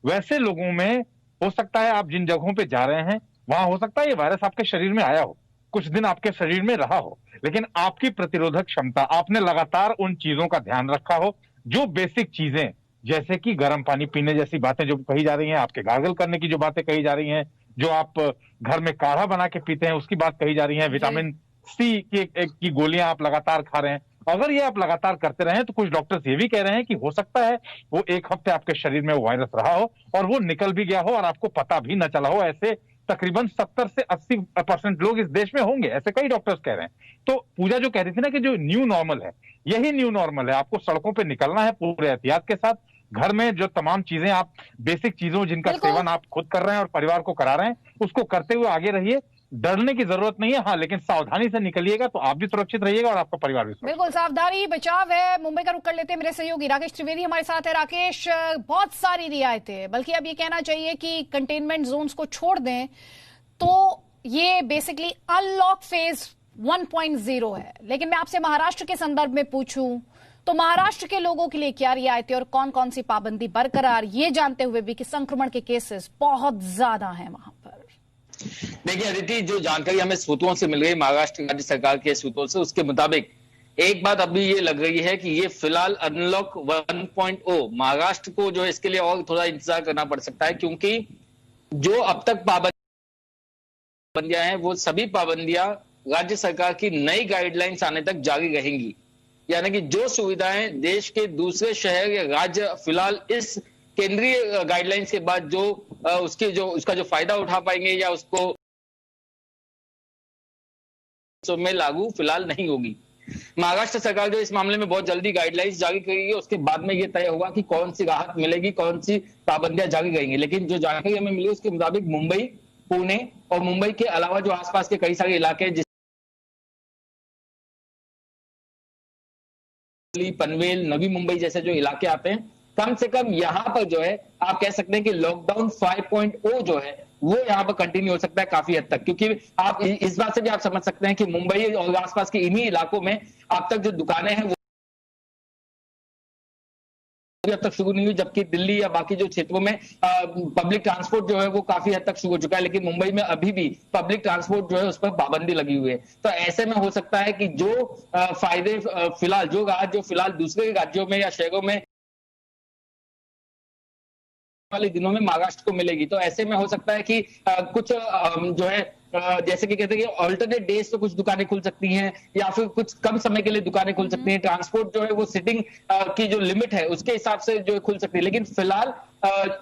वैसे लोगों में हो सकता है आप जिन जगहों पे जा रहे हैं वहां हो सकता है ये वायरस आपके शरीर में आया हो, कुछ दिन आपके शरीर में रहा हो, लेकिन आपकी प्रतिरोधक क्षमता, आपने लगातार उन चीजों का ध्यान रखा हो, जो बेसिक चीजें जैसे कि गर्म पानी पीने जैसी बातें जो कही जा रही हैं, आपके गार्गल करने की जो बातें कही जा रही हैं, जो आप घर में काढ़ा बना के पीते हैं उसकी बात कही जा रही है, विटामिन सी की गोलियां आप लगातार खा रहे हैं, अगर ये आप लगातार करते रहे तो कुछ डॉक्टर्स ये भी कह रहे हैं कि हो सकता है वो 1 हफ्ते आपके शरीर में वो वायरस रहा हो और वो निकल भी गया हो और आपको पता भी न चला हो। ऐसे तकरीबन 70 से 80% लोग इस देश में होंगे, ऐसे कई डॉक्टर्स कह रहे हैं। तो पूजा जो कह रही थी ना कि जो न्यू नॉर्मल है, यही न्यू नॉर्मल है। आपको सड़कों पे निकलना है पूरे एहतियात के साथ, घर में जो तमाम चीजें आप बेसिक चीजों जिनका सेवन आप खुद कर रहे हैं और परिवार को करा रहे हैं उसको करते हुए आगे रहिए। डरने की जरूरत नहीं है, हाँ, लेकिन सावधानी से निकलिएगा तो आप भी सुरक्षित रहिएगा और आपका परिवार भी सुरक्षित। बिल्कुल, सावधानी बचाव है। मुंबई का रुख कर लेते हैं, मेरे सहयोगी राकेश त्रिवेदी हमारे साथ है। राकेश, बहुत सारी रियायतें, बल्कि अब ये कहना चाहिए कि कंटेनमेंट जोन्स को छोड़ दें तो ये बेसिकली अनलॉक फेज 1.0 है। लेकिन मैं आपसे महाराष्ट्र के संदर्भ में पूछूं तो महाराष्ट्र के लोगों के लिए क्या रियायतें और कौन कौन सी पाबंदी बरकरार, ये जानते हुए भी कि संक्रमण के केसेस बहुत ज्यादा हैं वहां पर? देखिए अदिति, जो जानकारी हमें सूत्रों से मिल गई, महाराष्ट्र राज्य सरकार के सूत्रों से, उसके मुताबिक एक बात अभी ये लग रही है कि ये फिलहाल अनलॉक 1.0 महाराष्ट्र को जो है इसके लिए और थोड़ा इंतजार करना पड़ सकता है, क्योंकि जो अब तक पाबंदियां हैं वो सभी पाबंदियां राज्य सरकार की नई गाइडलाइंस आने तक जारी रहेंगी। यानी कि जो सुविधाएं देश के दूसरे शहर या राज्य फिलहाल इस केंद्रीय गाइडलाइंस के बाद जो उसका जो फायदा उठा पाएंगे या उसको में लागू फिलहाल नहीं होगी। महाराष्ट्र सरकार जो इस मामले में बहुत जल्दी गाइडलाइंस जारी करेगी, उसके बाद में ये तय होगा कि कौन सी राहत मिलेगी, कौन सी पाबंदियां जारी रहेंगी। लेकिन जो जानकारी हमें मिली उसके मुताबिक मुंबई, पुणे और मुंबई के अलावा जो आसपास के कई सारे इलाके हैं, पनवेल, नवी मुंबई जैसे जो इलाके आते हैं, कम से कम यहां पर जो है आप कह सकते हैं कि लॉकडाउन 5.0 जो है वो यहां पर कंटिन्यू हो सकता है काफी हद तक, क्योंकि आप इस बात से भी आप समझ सकते हैं कि मुंबई और आसपास के इन्हीं इलाकों में अब तक जो दुकानें हैं वो अब तक शुरू नहीं हुई, जबकि दिल्ली या बाकी जो क्षेत्रों में पब्लिक ट्रांसपोर्ट जो है वो काफी हद तक शुरू हो चुका है, लेकिन मुंबई में अभी भी पब्लिक ट्रांसपोर्ट जो है उस पर पाबंदी लगी हुई है। तो ऐसे में हो सकता है कि जो फायदे फिलहाल जो फिलहाल दूसरे राज्यों में या शहरों में वाले दिनों में महाराष्ट्र को मिलेगी, तो ऐसे में हो सकता है कि कुछ जो है जैसे कि कहते हैं कि ऑल्टरनेट डेज तो कुछ दुकानें खुल सकती हैं या फिर कुछ कम समय के लिए दुकानें खुल सकती हैं। ट्रांसपोर्ट जो है वो सिटिंग की जो लिमिट है उसके हिसाब से जो है खुल सकती है, लेकिन फिलहाल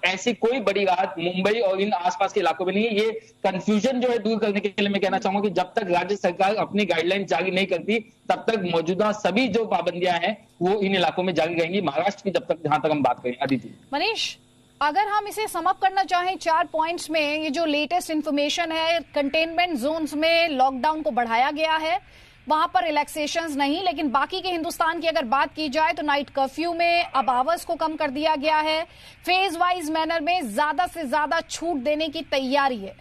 ऐसी कोई बड़ी राहत मुंबई और इन आसपास के इलाकों में नहीं है। ये कंफ्यूजन जो है दूर करने के लिए मैं कहना चाहूंगा कि जब तक राज्य सरकार अपनी गाइडलाइन जारी नहीं करती तब तक मौजूदा सभी जो पाबंदियां हैं वो इन इलाकों में जारी रहेंगी, महाराष्ट्र की जब तक जहां तक हम बात करें। अदिति, मनीष, अगर हम इसे सम अप करना चाहें 4 पॉइंट्स में, ये जो लेटेस्ट इंफॉर्मेशन है, कंटेनमेंट जोन्स में लॉकडाउन को बढ़ाया गया है, वहां पर रिलैक्सेशंस नहीं, लेकिन बाकी के हिंदुस्तान की अगर बात की जाए तो नाइट कर्फ्यू में अब आवर्स को कम कर दिया गया है, फेज वाइज मैनर में ज्यादा से ज्यादा छूट देने की तैयारी है।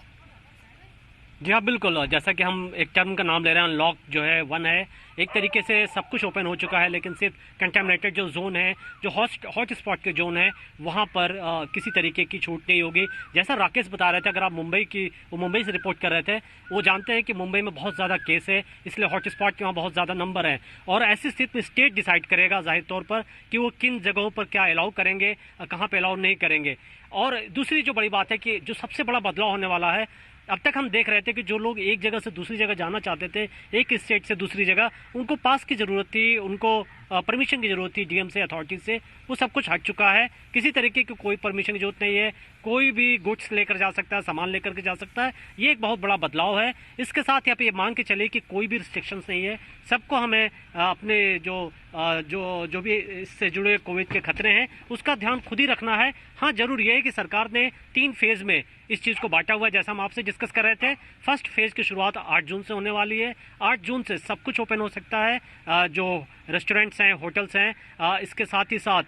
जी हाँ, बिल्कुल। जैसा कि हम एक टर्म का नाम ले रहे हैं, अनलॉक जो है 1 है। एक तरीके से सब कुछ ओपन हो चुका है, लेकिन सिर्फ कंटेमिनेटेड जो जोन है, जो हॉट स्पॉट के जोन है, वहाँ पर किसी तरीके की छूट नहीं होगी। जैसा राकेश बता रहे थे, अगर आप वो मुंबई से रिपोर्ट कर रहे थे, वो जानते हैं कि मुंबई में बहुत ज़्यादा केस है, इसलिए हॉट स्पॉट के वहाँ बहुत ज़्यादा नंबर है। और ऐसी स्थिति में स्टेट डिसाइड करेगा जाहिर तौर पर कि वो किन जगहों पर क्या अलाउ करेंगे, कहाँ पर अलाउ नहीं करेंगे। और दूसरी जो बड़ी बात है कि जो सबसे बड़ा बदलाव होने वाला है, अब तक हम देख रहे थे कि जो लोग एक जगह से दूसरी जगह जाना चाहते थे, एक स्टेट से दूसरी जगह, उनको पास की ज़रूरत थी, उनको परमिशन की ज़रूरत थी डीएम से, अथॉरिटी से। वो सब कुछ हट चुका है। किसी तरीके की कोई परमिशन की जरूरत नहीं है। कोई भी गुड्स लेकर जा सकता है, सामान लेकर के जा सकता है। ये एक बहुत बड़ा बदलाव है। इसके साथ यहाँ पे ये मान के चले कि कोई भी रिस्ट्रिक्शंस नहीं है। सबको हमें अपने जो भी इससे जुड़े कोविड के खतरे हैं, उसका ध्यान खुद ही रखना है। हाँ, जरूर ये है कि सरकार ने 3 फेज में इस चीज़ को बांटा हुआ है। जैसा हम आपसे डिस्कस कर रहे थे, फर्स्ट फेज की शुरुआत 8 जून से होने वाली है। 8 जून से सब कुछ ओपन हो सकता है, जो रेस्टोरेंट्स हैं, होटल्स हैं। इसके साथ ही साथ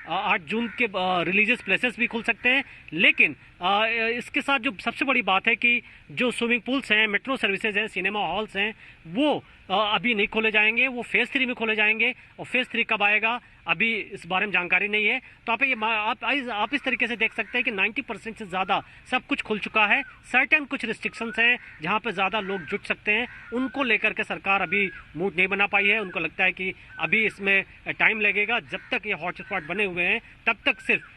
8 जून के रिलीजियस प्लेसेस भी खुल सकते हैं। लेकिन इसके साथ जो सबसे बड़ी बात है कि जो स्विमिंग पूल्स हैं, मेट्रो सर्विसेज हैं, सिनेमा हॉल्स हैं, वो अभी नहीं खोले जाएंगे। वो फेज 3 में खोले जाएंगे। और फेज 3 कब आएगा, अभी इस बारे में जानकारी नहीं है। तो आप इस तरीके से देख सकते हैं कि 90% से ज़्यादा सब कुछ खुल चुका है। सर्टेन कुछ रिस्ट्रिक्शंस हैं जहाँ पे ज़्यादा लोग जुट सकते हैं, उनको लेकर के सरकार अभी मूड नहीं बना पाई है। उनको लगता है कि अभी इसमें टाइम लगेगा। जब तक ये हॉटस्पॉट बने हुए हैं, तब तक सिर्फ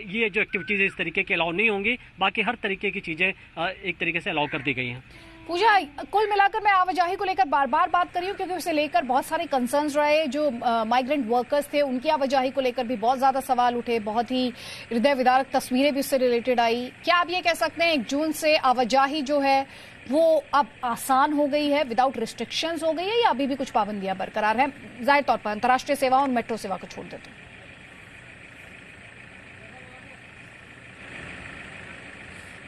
ये जो एक्टिविटीज़ इस तरीके की अलाउ नहीं होंगी। बाकी हर तरीके की चीज़ें एक तरीके से अलाउ कर दी गई हैं। पूजा, कुल मिलाकर मैं आवाजाही को लेकर बार बार बात कर रही हूँ, क्योंकि उसे लेकर बहुत सारे कंसर्न्स रहे। जो माइग्रेंट वर्कर्स थे, उनकी आवाजाही को लेकर भी बहुत ज्यादा सवाल उठे। बहुत ही हृदय विदारक तस्वीरें भी उससे रिलेटेड आई। क्या आप ये कह सकते हैं 1 जून से आवाजाही जो है वो अब आसान हो गई है, विदाउट रिस्ट्रिक्शंस हो गई है, या अभी भी कुछ पाबंदियां बरकरार हैं? जाहिर तौर पर अंतर्राष्ट्रीय सेवा और मेट्रो सेवा को छोड़ देते हैं।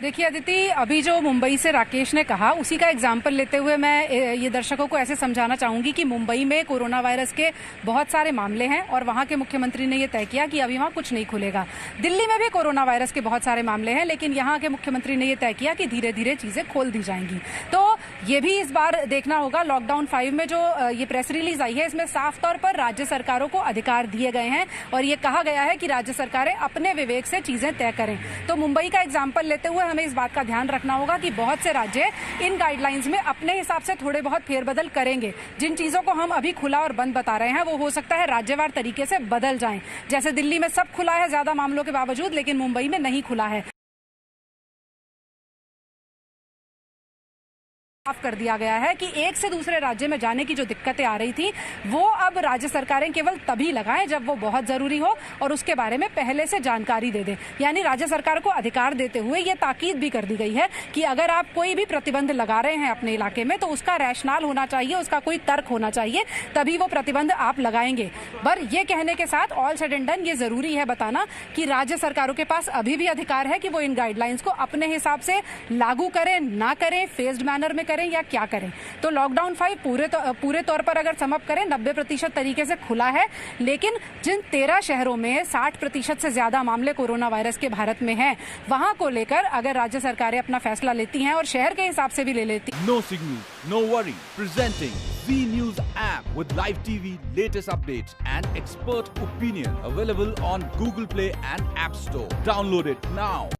देखिए अदिति, अभी जो मुंबई से राकेश ने कहा, उसी का एग्जाम्पल लेते हुए मैं ये दर्शकों को ऐसे समझाना चाहूंगी कि मुंबई में कोरोना वायरस के बहुत सारे मामले हैं और वहां के मुख्यमंत्री ने ये तय किया कि अभी वहां कुछ नहीं खुलेगा। दिल्ली में भी कोरोना वायरस के बहुत सारे मामले हैं, लेकिन यहाँ के मुख्यमंत्री ने ये तय किया कि धीरे धीरे चीजें खोल दी जाएंगी। तो ये भी इस बार देखना होगा। लॉकडाउन 5 में जो ये प्रेस रिलीज आई है, इसमें साफ तौर पर राज्य सरकारों को अधिकार दिए गए हैं और ये कहा गया है कि राज्य सरकारें अपने विवेक से चीजें तय करें। तो मुंबई का एग्जाम्पल लेते हुए हमें इस बात का ध्यान रखना होगा कि बहुत से राज्य इन गाइडलाइंस में अपने हिसाब से थोड़े बहुत फेरबदल करेंगे। जिन चीजों को हम अभी खुला और बंद बता रहे हैं, वो हो सकता है राज्यवार तरीके से बदल जाएं। जैसे दिल्ली में सब खुला है ज्यादा मामलों के बावजूद, लेकिन मुंबई में नहीं खुला है। साफ कर दिया गया है कि एक से दूसरे राज्य में जाने की जो दिक्कतें आ रही थी, वो अब राज्य सरकारें केवल तभी लगाएं जब वो बहुत जरूरी हो और उसके बारे में पहले से जानकारी दे दें। यानी राज्य सरकार को अधिकार देते हुए ये ताकीद भी कर दी गई है कि अगर आप कोई भी प्रतिबंध लगा रहे हैं अपने इलाके में, तो उसका रैशनल होना चाहिए, उसका कोई तर्क होना चाहिए, तभी वो प्रतिबंध आप लगाएंगे। पर ये कहने के साथ ऑल सेड एंड डन, ये जरूरी है बताना कि राज्य सरकारों के पास अभी भी अधिकार है कि वो इन गाइडलाइंस को अपने हिसाब से लागू करें, ना करें, फेज्ड मैनर में करें या क्या करें। तो लॉकडाउन 5 पूरे तौर पर अगर समअप करें, 90% तरीके से खुला है। लेकिन जिन 13 शहरों में 60% से ज्यादा मामले कोरोना वायरस के भारत में हैं, वहां को लेकर अगर राज्य सरकारें अपना फैसला लेती हैं और शहर के हिसाब से भी ले लेती। No signal, no worry, presenting Zee News app with live TV, latest updates and expert opinion, available on Google Play and App Store. Download it now.